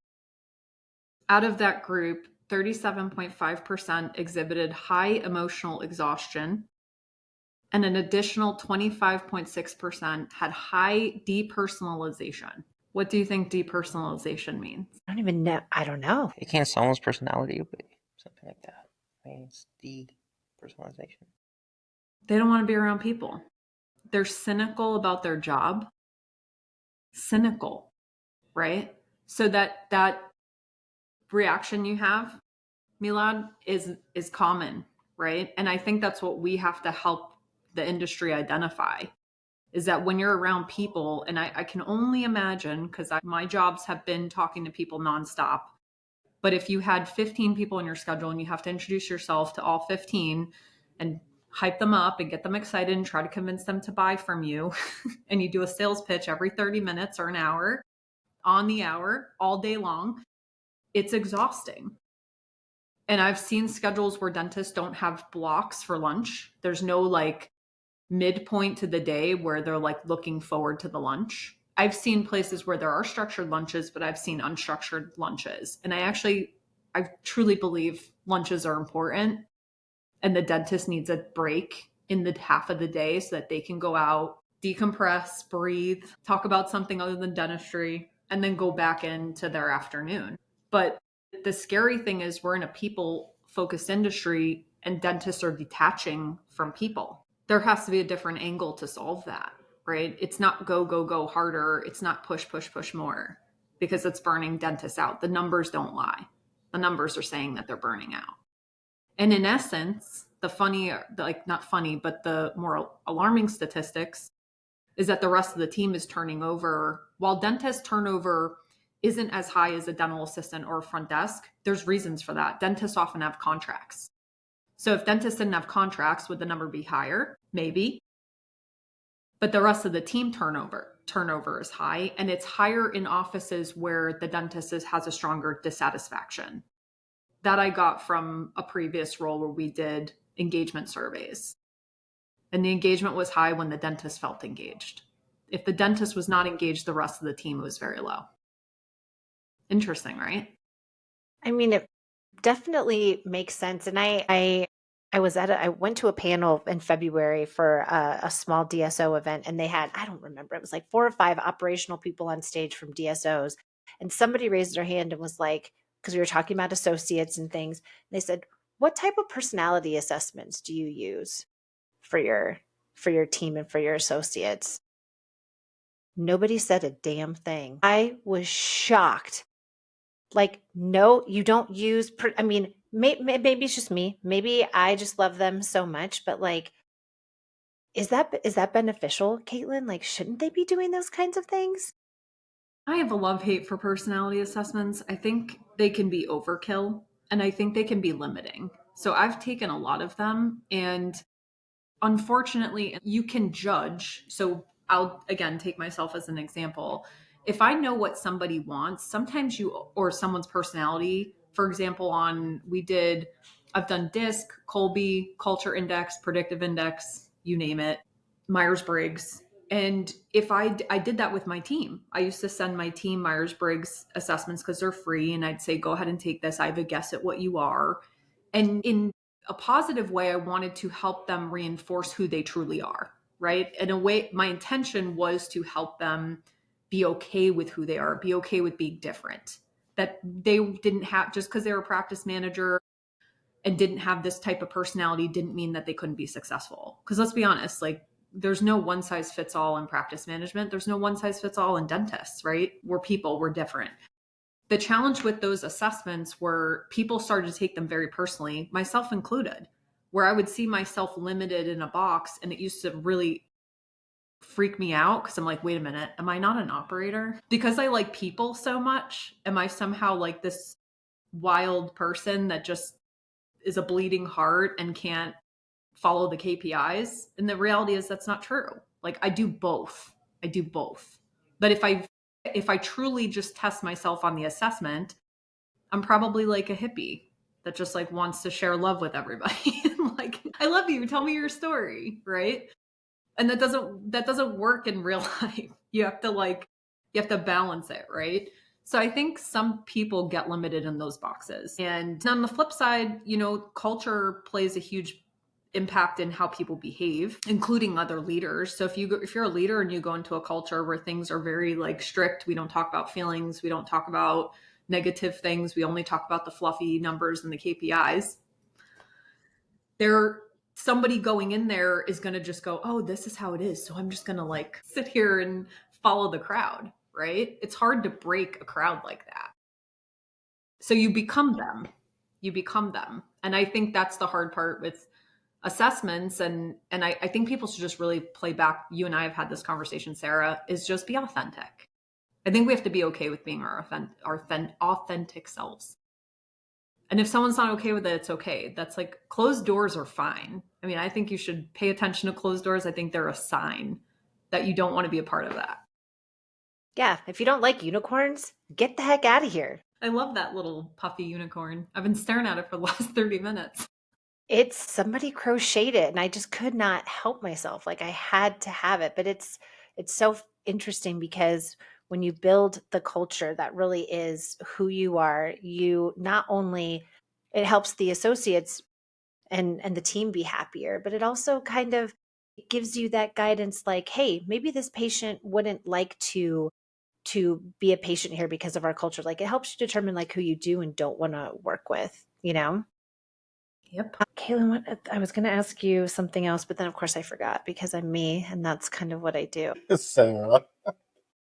Out of that group, 37.5% exhibited high emotional exhaustion, and an additional 25.6% had high depersonalization. What do you think depersonalization means? I don't even know. I don't know. It can't someone's personality, but something like that. I mean, it's depersonalization. They don't want to be around people. They're cynical about their job. Cynical, right? So that reaction you have, Milad, is common, right? And I think that's what we have to help the industry identify, is that when you're around people, and I can only imagine, because my jobs have been talking to people nonstop, but if you had 15 people in your schedule and you have to introduce yourself to all 15 and hype them up and get them excited and try to convince them to buy from you, and you do a sales pitch every 30 minutes or an hour, on the hour, all day long, it's exhausting. And I've seen schedules where dentists don't have blocks for lunch. There's no like midpoint to the day where they're like looking forward to the lunch. I've seen places where there are structured lunches, but I've seen unstructured lunches. And I truly believe lunches are important, and the dentist needs a break in the half of the day so that they can go out, decompress, breathe, talk about something other than dentistry, and then go back into their afternoon. But the scary thing is we're in a people focused industry and dentists are detaching from people. There has to be a different angle to solve that, right? It's not go, go, go harder. It's not push, push, push more because it's burning dentists out. The numbers don't lie. The numbers are saying that they're burning out. And in essence, the funny, like not funny, but the more alarming statistics is that the rest of the team is turning over. While dentist turnover isn't as high as a dental assistant or a front desk, there's reasons for that. Dentists often have contracts. So if dentists didn't have contracts, would the number be higher? Maybe. But the rest of the team turnover is high, and it's higher in offices where the dentist has a stronger dissatisfaction. That I got from a previous role where we did engagement surveys. And the engagement was high when the dentist felt engaged. If the dentist was not engaged, the rest of the team was very low. Interesting, right? I mean, it definitely makes sense. And I went to a panel in February for a small DSO event, and they had, I don't remember, it was like 4 or 5 operational people on stage from DSOs. And somebody raised their hand and was like, because we were talking about associates and things, they said, "What type of personality assessments do you use for your team and for your associates?" Nobody said a damn thing. I was shocked. Like, no, you don't use, I mean, maybe it's just me. Maybe I just love them so much, but like, is that beneficial, Caitlin? Like, shouldn't they be doing those kinds of things? I have a love-hate for personality assessments. I think they can be overkill, and I think they can be limiting. So I've taken a lot of them, and unfortunately, you can judge. So I'll again take myself as an example. If I know what somebody wants, sometimes or someone's personality, for example, I've done DISC, Colby, Culture Index, Predictive Index, you name it, Myers-Briggs. And if I did that with my team, I used to send my team Myers-Briggs assessments because they're free. And I'd say, go ahead and take this. I have a guess at what you are. And in a positive way, I wanted to help them reinforce who they truly are, right? In a way, my intention was to help them be okay with who they are, be okay with being different. That they didn't have, just because they were a practice manager and didn't have this type of personality, didn't mean that they couldn't be successful. Because let's be honest, like there's no one size fits all in practice management. There's no one size fits all in dentists, right? We're people, we're different. The challenge with those assessments were people started to take them very personally, myself included, where I would see myself limited in a box, and it used to really freak me out because I'm like, wait a minute, am I not an operator? Because I like people so much, am I somehow like this wild person that just is a bleeding heart and can't follow the KPIs? And the reality is that's not true. Like I do both. I do both. But if I truly just test myself on the assessment, I'm probably like a hippie that just like wants to share love with everybody. Like, I love you. Tell me your story, right? And that doesn't work in real life. You have to balance it, right? So I think some people get limited in those boxes. And on the flip side, culture plays a huge impact in how people behave, including other leaders. So if you're a leader and you go into a culture where things are very like strict, we don't talk about feelings, we don't talk about negative things, we only talk about the fluffy numbers and the KPIs. Somebody going in there is going to just go, oh, this is how it is, so I'm just going to like sit here and follow the crowd, right? It's hard to break a crowd like that. So you become them. And I think that's the hard part with assessments. And I think people should just really play back. You and I have had this conversation, Sarah, is just be authentic. I think we have to be okay with being our authentic selves. And if someone's not okay with it, it's okay. That's like closed doors are fine. I mean, I think you should pay attention to closed doors. I think they're a sign that you don't want to be a part of that. Yeah, if you don't like unicorns, get the heck out of here. I love that little puffy unicorn. I've been staring at it for the last 30 minutes. It's somebody crocheted it and I just could not help myself. Like I had to have it, but it's so interesting because when you build the culture that really is who you are, you not only it helps the associates and the team be happier, but it also kind of gives you that guidance like, hey, maybe this patient wouldn't like to to be a patient here because of our culture. Like it helps you determine like who you do and don't want to work with, you know? Yep. Caitlin, I was going to ask you something else, but then of course I forgot because I'm me and that's kind of what I do. Sarah. It's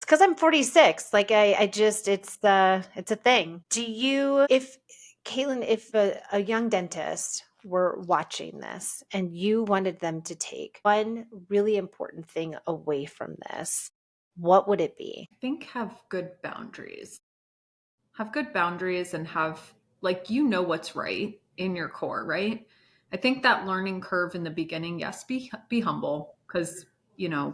because I'm 46. Like I just, it's a thing. Do you, if Caitlin, if a young dentist were watching this and you wanted them to take one really important thing away from this, what would it be? I think have good boundaries. Have good boundaries and have, like, you know what's right in your core, right? I think that learning curve in the beginning, yes, be humble, because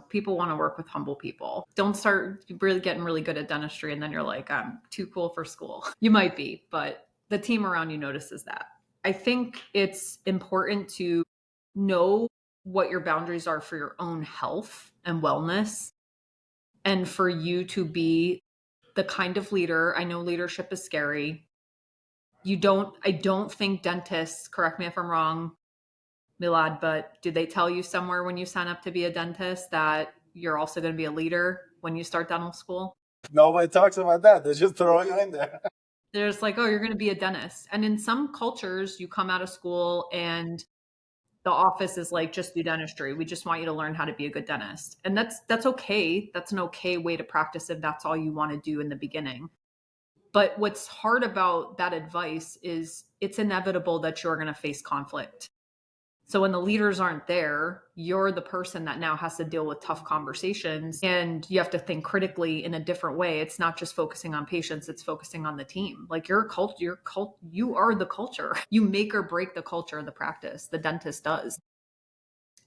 people want to work with humble people. Don't start really getting really good at dentistry and then you're like, I'm too cool for school. You might be, but the team around you notices that. I think it's important to know what your boundaries are for your own health and wellness, and for you to be the kind of leader. I know leadership is scary. I don't think dentists, correct me if I'm wrong, Milad, but do they tell you somewhere when you sign up to be a dentist that you're also going to be a leader when you start dental school? Nobody talks about that. They're just throwing it in there. There's like, oh, you're going to be a dentist. And in some cultures, you come out of school and the office is like, just do dentistry. We just want you to learn how to be a good dentist. And that's okay. That's an okay way to practice if that's all you want to do in the beginning. But what's hard about that advice is it's inevitable that you're going to face conflict. So when the leaders aren't there, you're the person that now has to deal with tough conversations, and you have to think critically in a different way. It's not just focusing on patients, it's focusing on the team. Like you are the culture. You make or break the culture of the practice. The dentist does.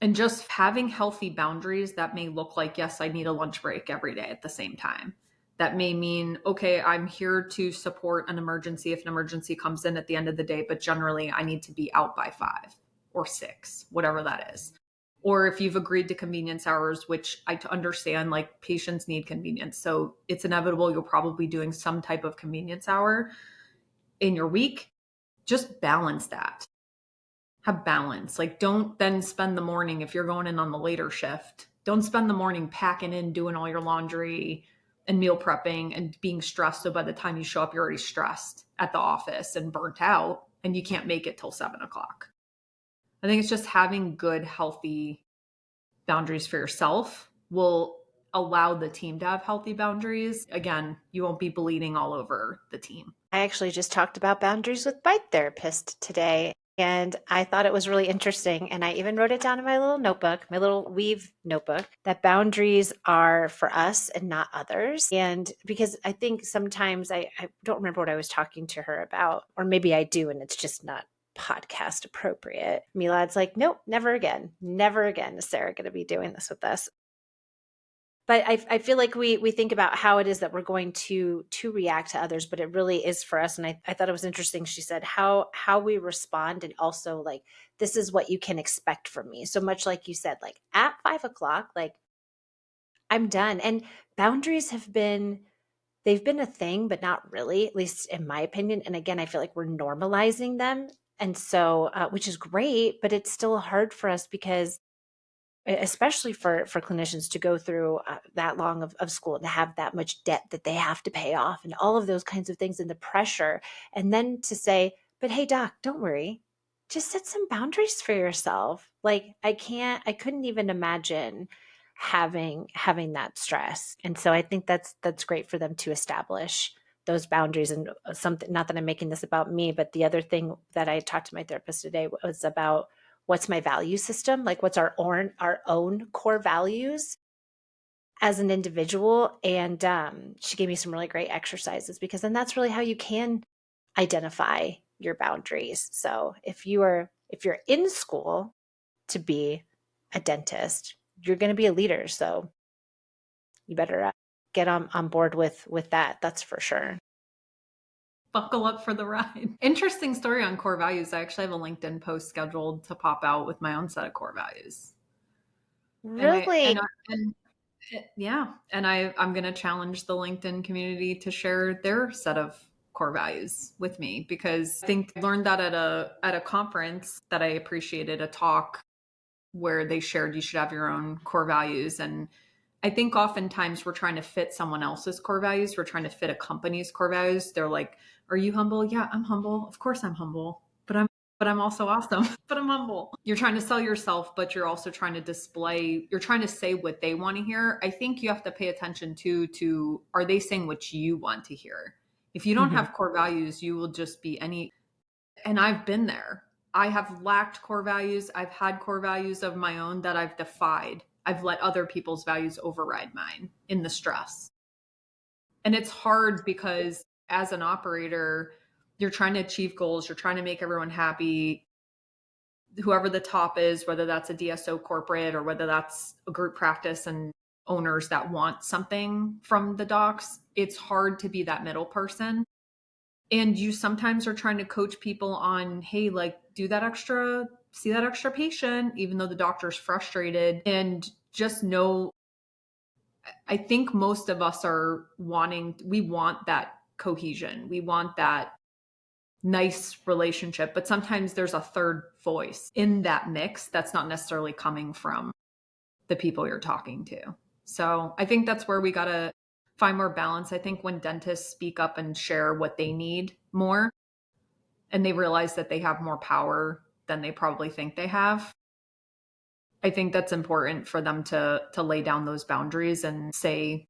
And just having healthy boundaries that may look like, yes, I need a lunch break every day at the same time. That may mean, okay, I'm here to support an emergency if an emergency comes in at the end of the day, but generally I need to be out by 5 or 6, whatever that is. Or if you've agreed to convenience hours, which I understand, like patients need convenience. So it's inevitable you'll probably be doing some type of convenience hour in your week. Just balance that. Have balance. Like don't then spend the morning, if you're going in on the later shift, don't spend the morning packing in, doing all your laundry and meal prepping and being stressed. So by the time you show up, you're already stressed at the office and burnt out and you can't make it till 7 o'clock. I think it's just having good, healthy boundaries for yourself will allow the team to have healthy boundaries. Again, you won't be bleeding all over the team. I actually just talked about boundaries with my therapist today. And I thought it was really interesting. And I even wrote it down in my little notebook, my little weave notebook, that boundaries are for us and not others. And because I think sometimes I don't remember what I was talking to her about, or maybe I do, and it's just not podcast appropriate. Milad's like, nope, never again. Never again is Sarah going to be doing this with us. But I feel like we think about how it is that we're going to react to others, but it really is for us. And I thought it was interesting. She said how we respond, and also like, this is what you can expect from me. So much like you said, like at 5 o'clock, like I'm done. And boundaries they've been a thing, but not really, at least in my opinion. And again, I feel like we're normalizing them. And so, which is great, but it's still hard for us because especially for clinicians to go through that long of school and to have that much debt that they have to pay off and all of those kinds of things and the pressure. And then to say, but hey, doc, don't worry. Just set some boundaries for yourself. Like I couldn't even imagine having that stress. And so I think that's great for them to establish those boundaries. And something, not that I'm making this about me, but the other thing that I talked to my therapist today was about what's my value system, like what's our own core values as an individual. And she gave me some really great exercises, because then that's really how you can identify your boundaries. So if you're in school to be a dentist, you're going to be a leader. So you better get on board with that. That's for sure. Buckle up for the ride. Interesting story on core values. I actually have a LinkedIn post scheduled to pop out with my own set of core values. Really? And yeah, and I'm going to challenge the LinkedIn community to share their set of core values with me, because I think I learned that at a conference that I appreciated, a talk where they shared you should have your own core values. And I think oftentimes we're trying to fit someone else's core values. We're trying to fit a company's core values. They're like, are you humble? Yeah, I'm humble. Of course I'm humble, but I'm also awesome, but I'm humble. You're trying to sell yourself, but you're also trying to display, you're trying to say what they want to hear. I think you have to pay attention to, are they saying what you want to hear? If you don't Mhm. have core values, you will just be any, and I've been there. I have lacked core values. I've had core values of my own that I've defied. I've let other people's values override mine in the stress. And it's hard because as an operator, you're trying to achieve goals, you're trying to make everyone happy. Whoever the top is, whether that's a DSO corporate or whether that's a group practice and owners that want something from the docs, it's hard to be that middle person. And you sometimes are trying to coach people on, hey, like do that extra, see that extra patient, even though the doctor's frustrated. And just know, I think most of us are we want that cohesion. We want that nice relationship, but sometimes there's a third voice in that mix that's not necessarily coming from the people you're talking to. So I think that's where we got to find more balance. I think when dentists speak up and share what they need more, and they realize that they have more power than they probably think they have, I think that's important for them to lay down those boundaries and say,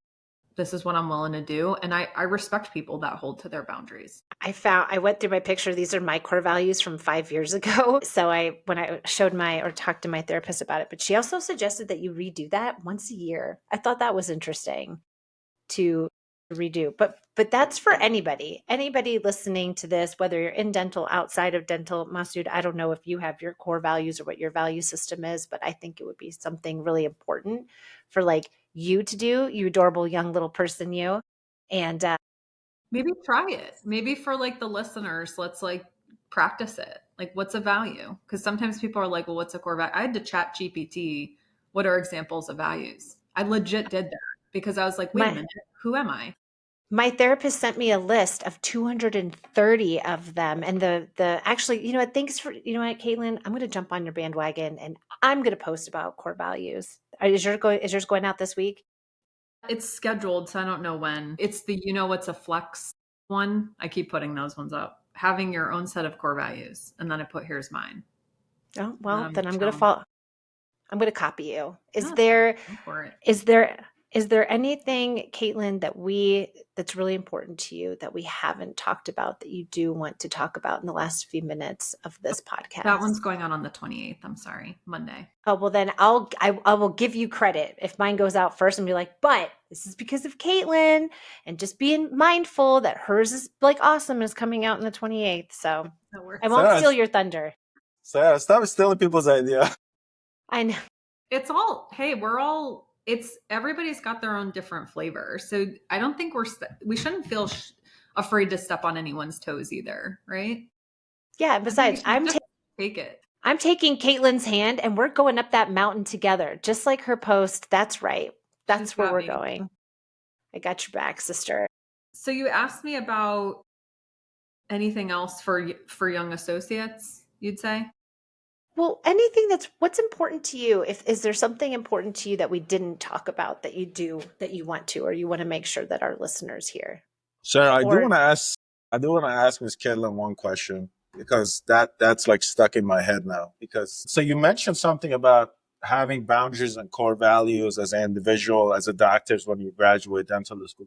this is what I'm willing to do. And I respect people that hold to their boundaries. I went through my picture. These are my core values from 5 years ago. So when I showed or talked to my therapist about it, but she also suggested that you redo that once a year. I thought that was interesting to redo, but that's for anybody listening to this, whether you're in dental, outside of dental. Masood, I don't know if you have your core values or what your value system is, but I think it would be something really important for like you to do, you adorable young little person, you. And Maybe try it. Maybe for like the listeners, let's like practice it. Like, what's a value? Because sometimes people are like, well, what's a core value? I had to chat GPT, what are examples of values? I legit did that because I was like, wait a my minute, who am I? My therapist sent me a list of 230 of them. And the actually, you know what, thanks for, you know what, Caitlin, I'm going to jump on your bandwagon and I'm going to post about core values. Is yours going out this week? It's scheduled, so I don't know when. It's the, what's a flex one. I keep putting those ones up. Having your own set of core values. And then I put, here's mine. Oh, And then well, I'm then I'm going to chilling. follow. I'm going to copy you. Oh, go for it. Is there is there anything, Caitlin, that's really important to you that we haven't talked about that you do want to talk about in the last few minutes of this That podcast? one's going on the 28th. I'm sorry, Monday. Oh, well, then I will give you credit if mine goes out first and be like, but this is because of Caitlin, and just being mindful that hers is like awesome is coming out on the 28th. So That I works. won't Sarah, steal your thunder. Sarah, stop stealing people's idea. I know. It's all, hey, everybody's got their own different flavor. So I don't think we shouldn't feel afraid to step on anyone's toes either, right? Yeah. I think we Besides, should just take it. I'm taking Caitlin's hand and we're going up that mountain together, just like her post. That's right. She's That's where got we're me. going. I got your back, sister. So you asked me about anything else for young associates, you'd say? Well, what's important to you? If is there something important to you that we didn't talk about that you want to, or you want to make sure that our listeners hear? Sarah, Or I do want to ask Ms. Caitlin one question because that's like stuck in my head now. Because so you mentioned something about having boundaries and core values as an individual, as a doctor when you graduate dental school.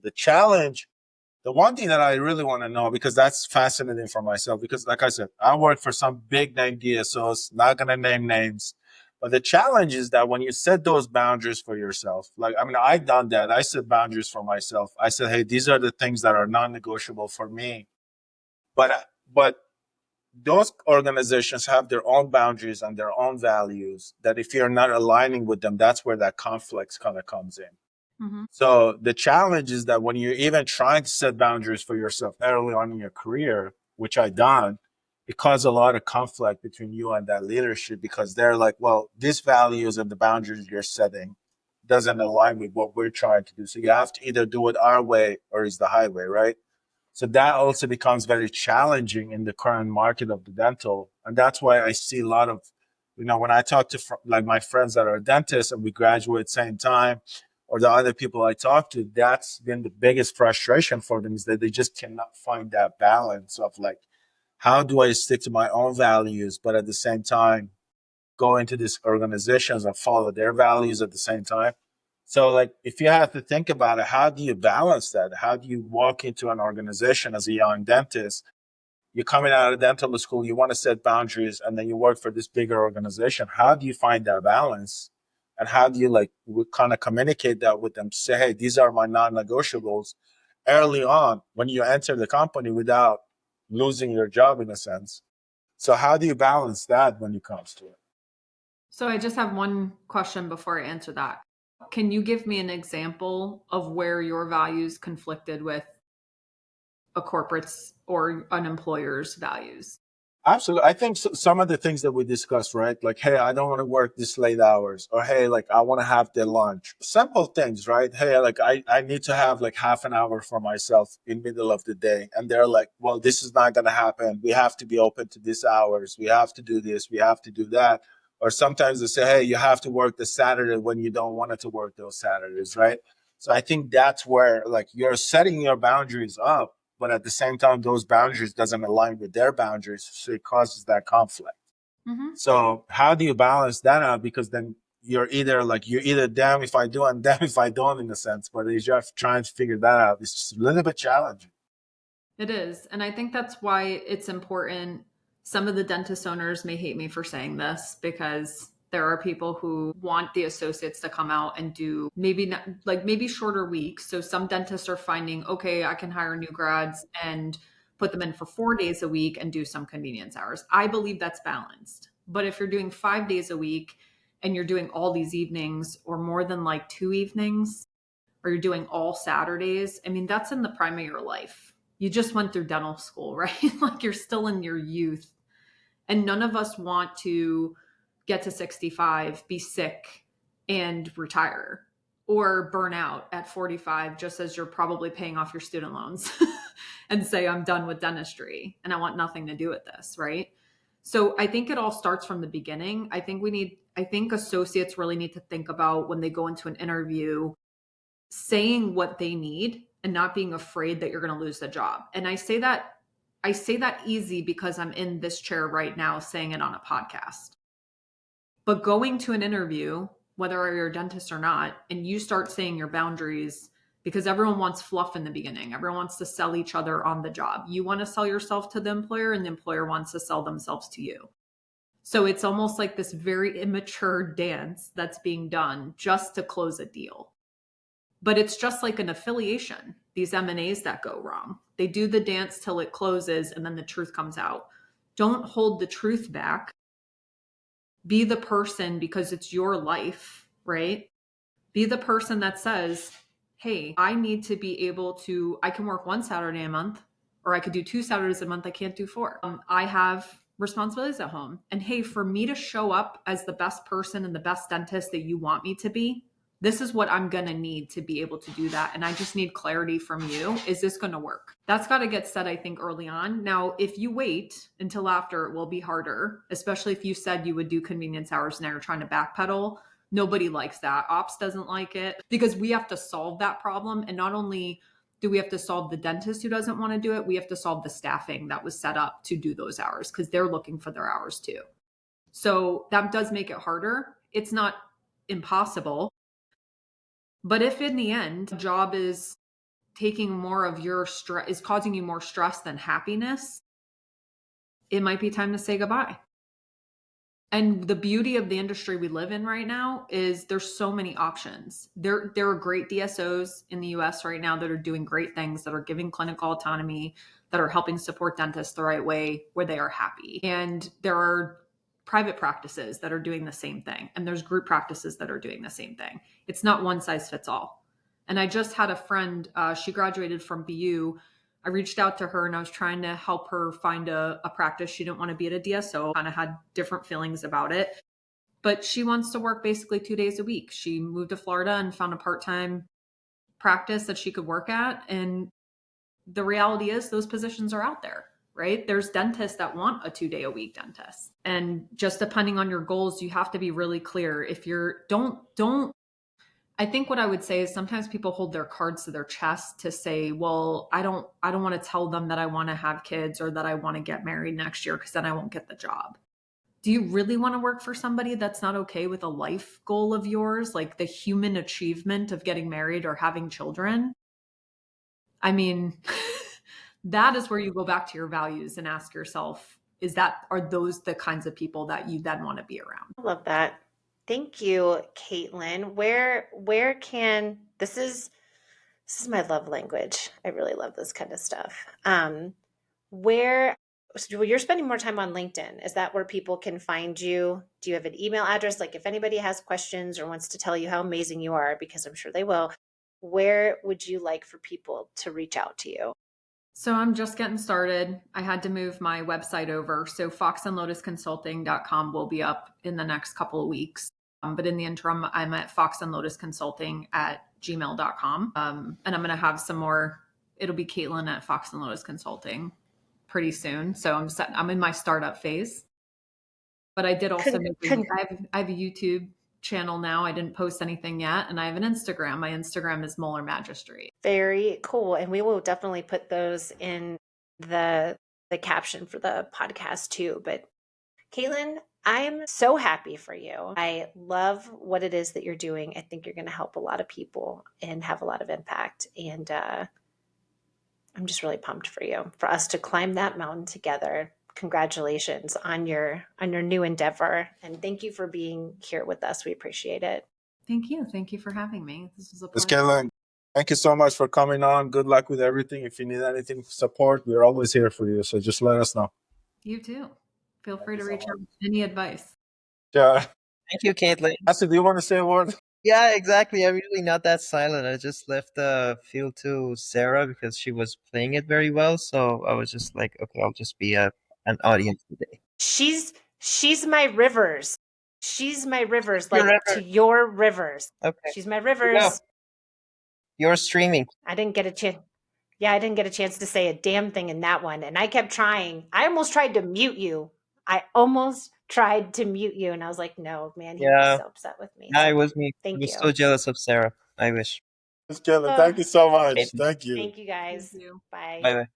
The one thing that I really want to know, because that's fascinating for myself, because like I said, I work for some big name DSOs, not going to name names. But the challenge is that when you set those boundaries for yourself, like, I mean, I've done that. I set boundaries for myself. I said, hey, these are the things that are non-negotiable for me. But those organizations have their own boundaries and their own values that if you're not aligning with them, that's where that conflict kind of comes in. Mm-hmm. So the challenge is that when you're even trying to set boundaries for yourself early on in your career, which I done, it caused a lot of conflict between you and that leadership because they're like, well, these values and the boundaries you're setting doesn't align with what we're trying to do. So you have to either do it our way or is the highway, right? So that also becomes very challenging in the current market of the dental. And that's why I see a lot of, when I talk to like my friends that are dentists and we graduate at the same time, or the other people I talk to, that's been the biggest frustration for them, is that they just cannot find that balance of like, how do I stick to my own values, but at the same time go into these organizations and follow their values at the same time. So like, if you have to think about it, how do you balance that? How do you walk into an organization as a young dentist? You're coming out of dental school, you want to set boundaries, and then you work for this bigger organization. How do you find that balance? And how do you like kind of communicate that with them? Say, hey, these are my non-negotiables early on when you enter the company without losing your job in a sense. So how do you balance that when it comes to it? So I just have one question before I answer that. Can you give me an example of where your values conflicted with a corporate's or an employer's values? Absolutely. I think some of the things that we discussed, right? Like, hey, I don't want to work this late hours, or hey, like, I want to have the lunch. Simple things, right? Hey, like, I need to have like half an hour for myself in middle of the day. And they're like, well, this is not going to happen. We have to be open to these hours. We have to do this. We have to do that. Or sometimes they say, hey, you have to work the Saturday when you don't want it to work those Saturdays, right? So I think that's where like you're setting your boundaries up, but at the same time, those boundaries doesn't align with their boundaries, so it causes that conflict. Mm-hmm. So how do you balance that out? Because then you're either damn if I do and damn if I don't, in a sense. But you're just trying to figure that out. It's just a little bit challenging. It is. And I think that's why it's important. Some of the dentist owners may hate me for saying this because there are people who want the associates to come out and do maybe not, like maybe shorter weeks. So some dentists are finding, okay, I can hire new grads and put them in for 4 days a week and do some convenience hours. I believe that's balanced. But if you're doing 5 days a week and you're doing all these evenings or more than like 2 evenings, or you're doing all Saturdays, I mean, that's in the prime of your life. You just went through dental school, right? Like you're still in your youth. And none of us want to get to 65, be sick, and retire or burn out at 45, just as you're probably paying off your student loans and say, I'm done with dentistry and I want nothing to do with this, right? So I think it all starts from the beginning. I think associates really need to think about when they go into an interview, saying what they need and not being afraid that you're going to lose the job. And I say that easy because I'm in this chair right now saying it on a podcast. But going to an interview, whether you're a dentist or not, and you start saying your boundaries, because everyone wants fluff in the beginning. Everyone wants to sell each other on the job. You want to sell yourself to the employer and the employer wants to sell themselves to you. So it's almost like this very immature dance that's being done just to close a deal. But it's just like an affiliation, these M&As that go wrong. They do the dance till it closes and then the truth comes out. Don't hold the truth back. Be the person, because it's your life, right? Be the person that says, hey, I need to be able to, I can work one Saturday a month, or I could do 2 Saturdays a month. I can't do 4. I have responsibilities at home. And hey, for me to show up as the best person and the best dentist that you want me to be, this is what I'm going to need to be able to do that. And I just need clarity from you. Is this going to work? That's got to get said, I think, early on. Now, if you wait until after, it will be harder, especially if you said you would do convenience hours and now you're trying to backpedal. Nobody likes that. Ops doesn't like it because we have to solve that problem. And not only do we have to solve the dentist who doesn't want to do it, we have to solve the staffing that was set up to do those hours because they're looking for their hours too. So that does make it harder. It's not impossible. But if in the end, the job is taking more of your stress, is causing you more stress than happiness, it might be time to say goodbye. And the beauty of the industry we live in right now is there's so many options. There are great DSOs in the US right now that are doing great things, that are giving clinical autonomy, that are helping support dentists the right way where they are happy. And there are private practices that are doing the same thing. And there's group practices that are doing the same thing. It's not one size fits all. And I just had a friend, she graduated from BU. I reached out to her and I was trying to help her find a practice. She didn't want to be at a DSO, kind of had different feelings about it, but she wants to work basically 2 days a week. She moved to Florida and found a part-time practice that she could work at. And the reality is those positions are out there, right? There's dentists that want a 2-day-a-week dentist. And just depending on your goals, you have to be really clear. If you're, don't I think what I would say is sometimes people hold their cards to their chest to say, well, I don't want to tell them that I want to have kids or that I want to get married next year because then I won't get the job. Do you really want to work for somebody that's not okay with a life goal of yours, like the human achievement of getting married or having children? I mean, that is where you go back to your values and ask yourself, are those the kinds of people that you then want to be around? I love that. Thank you, Caitlin. Where can this is my love language. I really love this kind of stuff. Where so you're spending more time on LinkedIn. Is that where people can find you? Do you have an email address? Like if anybody has questions or wants to tell you how amazing you are, because I'm sure they will, where would you like for people to reach out to you? So I'm just getting started. I had to move my website over. So foxandlotusconsulting.com will be up in the next couple of weeks. But in the interim, I'm at foxandlotusconsulting@gmail.com. And I'm going to have some more. It'll be Caitlin at Fox and Lotus Consulting pretty soon. So I'm in my startup phase. But I did also I have a YouTube channel now. I didn't post anything yet. And I have an Instagram. My Instagram is Molar Magistry. Very cool. And we will definitely put those in the caption for the podcast too. But Caitlin, I'm so happy for you. I love what it is that you're doing. I think you're going to help a lot of people and have a lot of impact. And I'm just really pumped for you, for us to climb that mountain together. Congratulations on your new endeavor. And thank you for being here with us. We appreciate it. Thank you. Thank you for having me. This was a Ms. pleasure. Caitlin, thank you so much for coming on. Good luck with everything. If you need anything support, we're always here for you. So just let us know. You too. Feel free to reach out with any advice. Yeah. Thank you, Caitlin. Asa, do you want to say a word? Yeah, exactly. I'm usually not that silent. I just left the field to Sarah because she was playing it very well. So I was just like, okay, I'll just be an audience today. She's my rivers. She's my rivers, Your like river. to your rivers. Okay. She's my rivers. You're streaming. I didn't get a chance. Yeah, I didn't get a chance to say a damn thing in that one. And I kept trying. I almost tried to mute you. And I was like, no, man, he'd be Yeah. so upset with me. Yeah, So it was me. I thank was you. so jealous of Sarah. I wish. Ms. Caitlin, thank you so much. Okay. Thank you. Thank you guys. Thank you. Bye. Bye bye.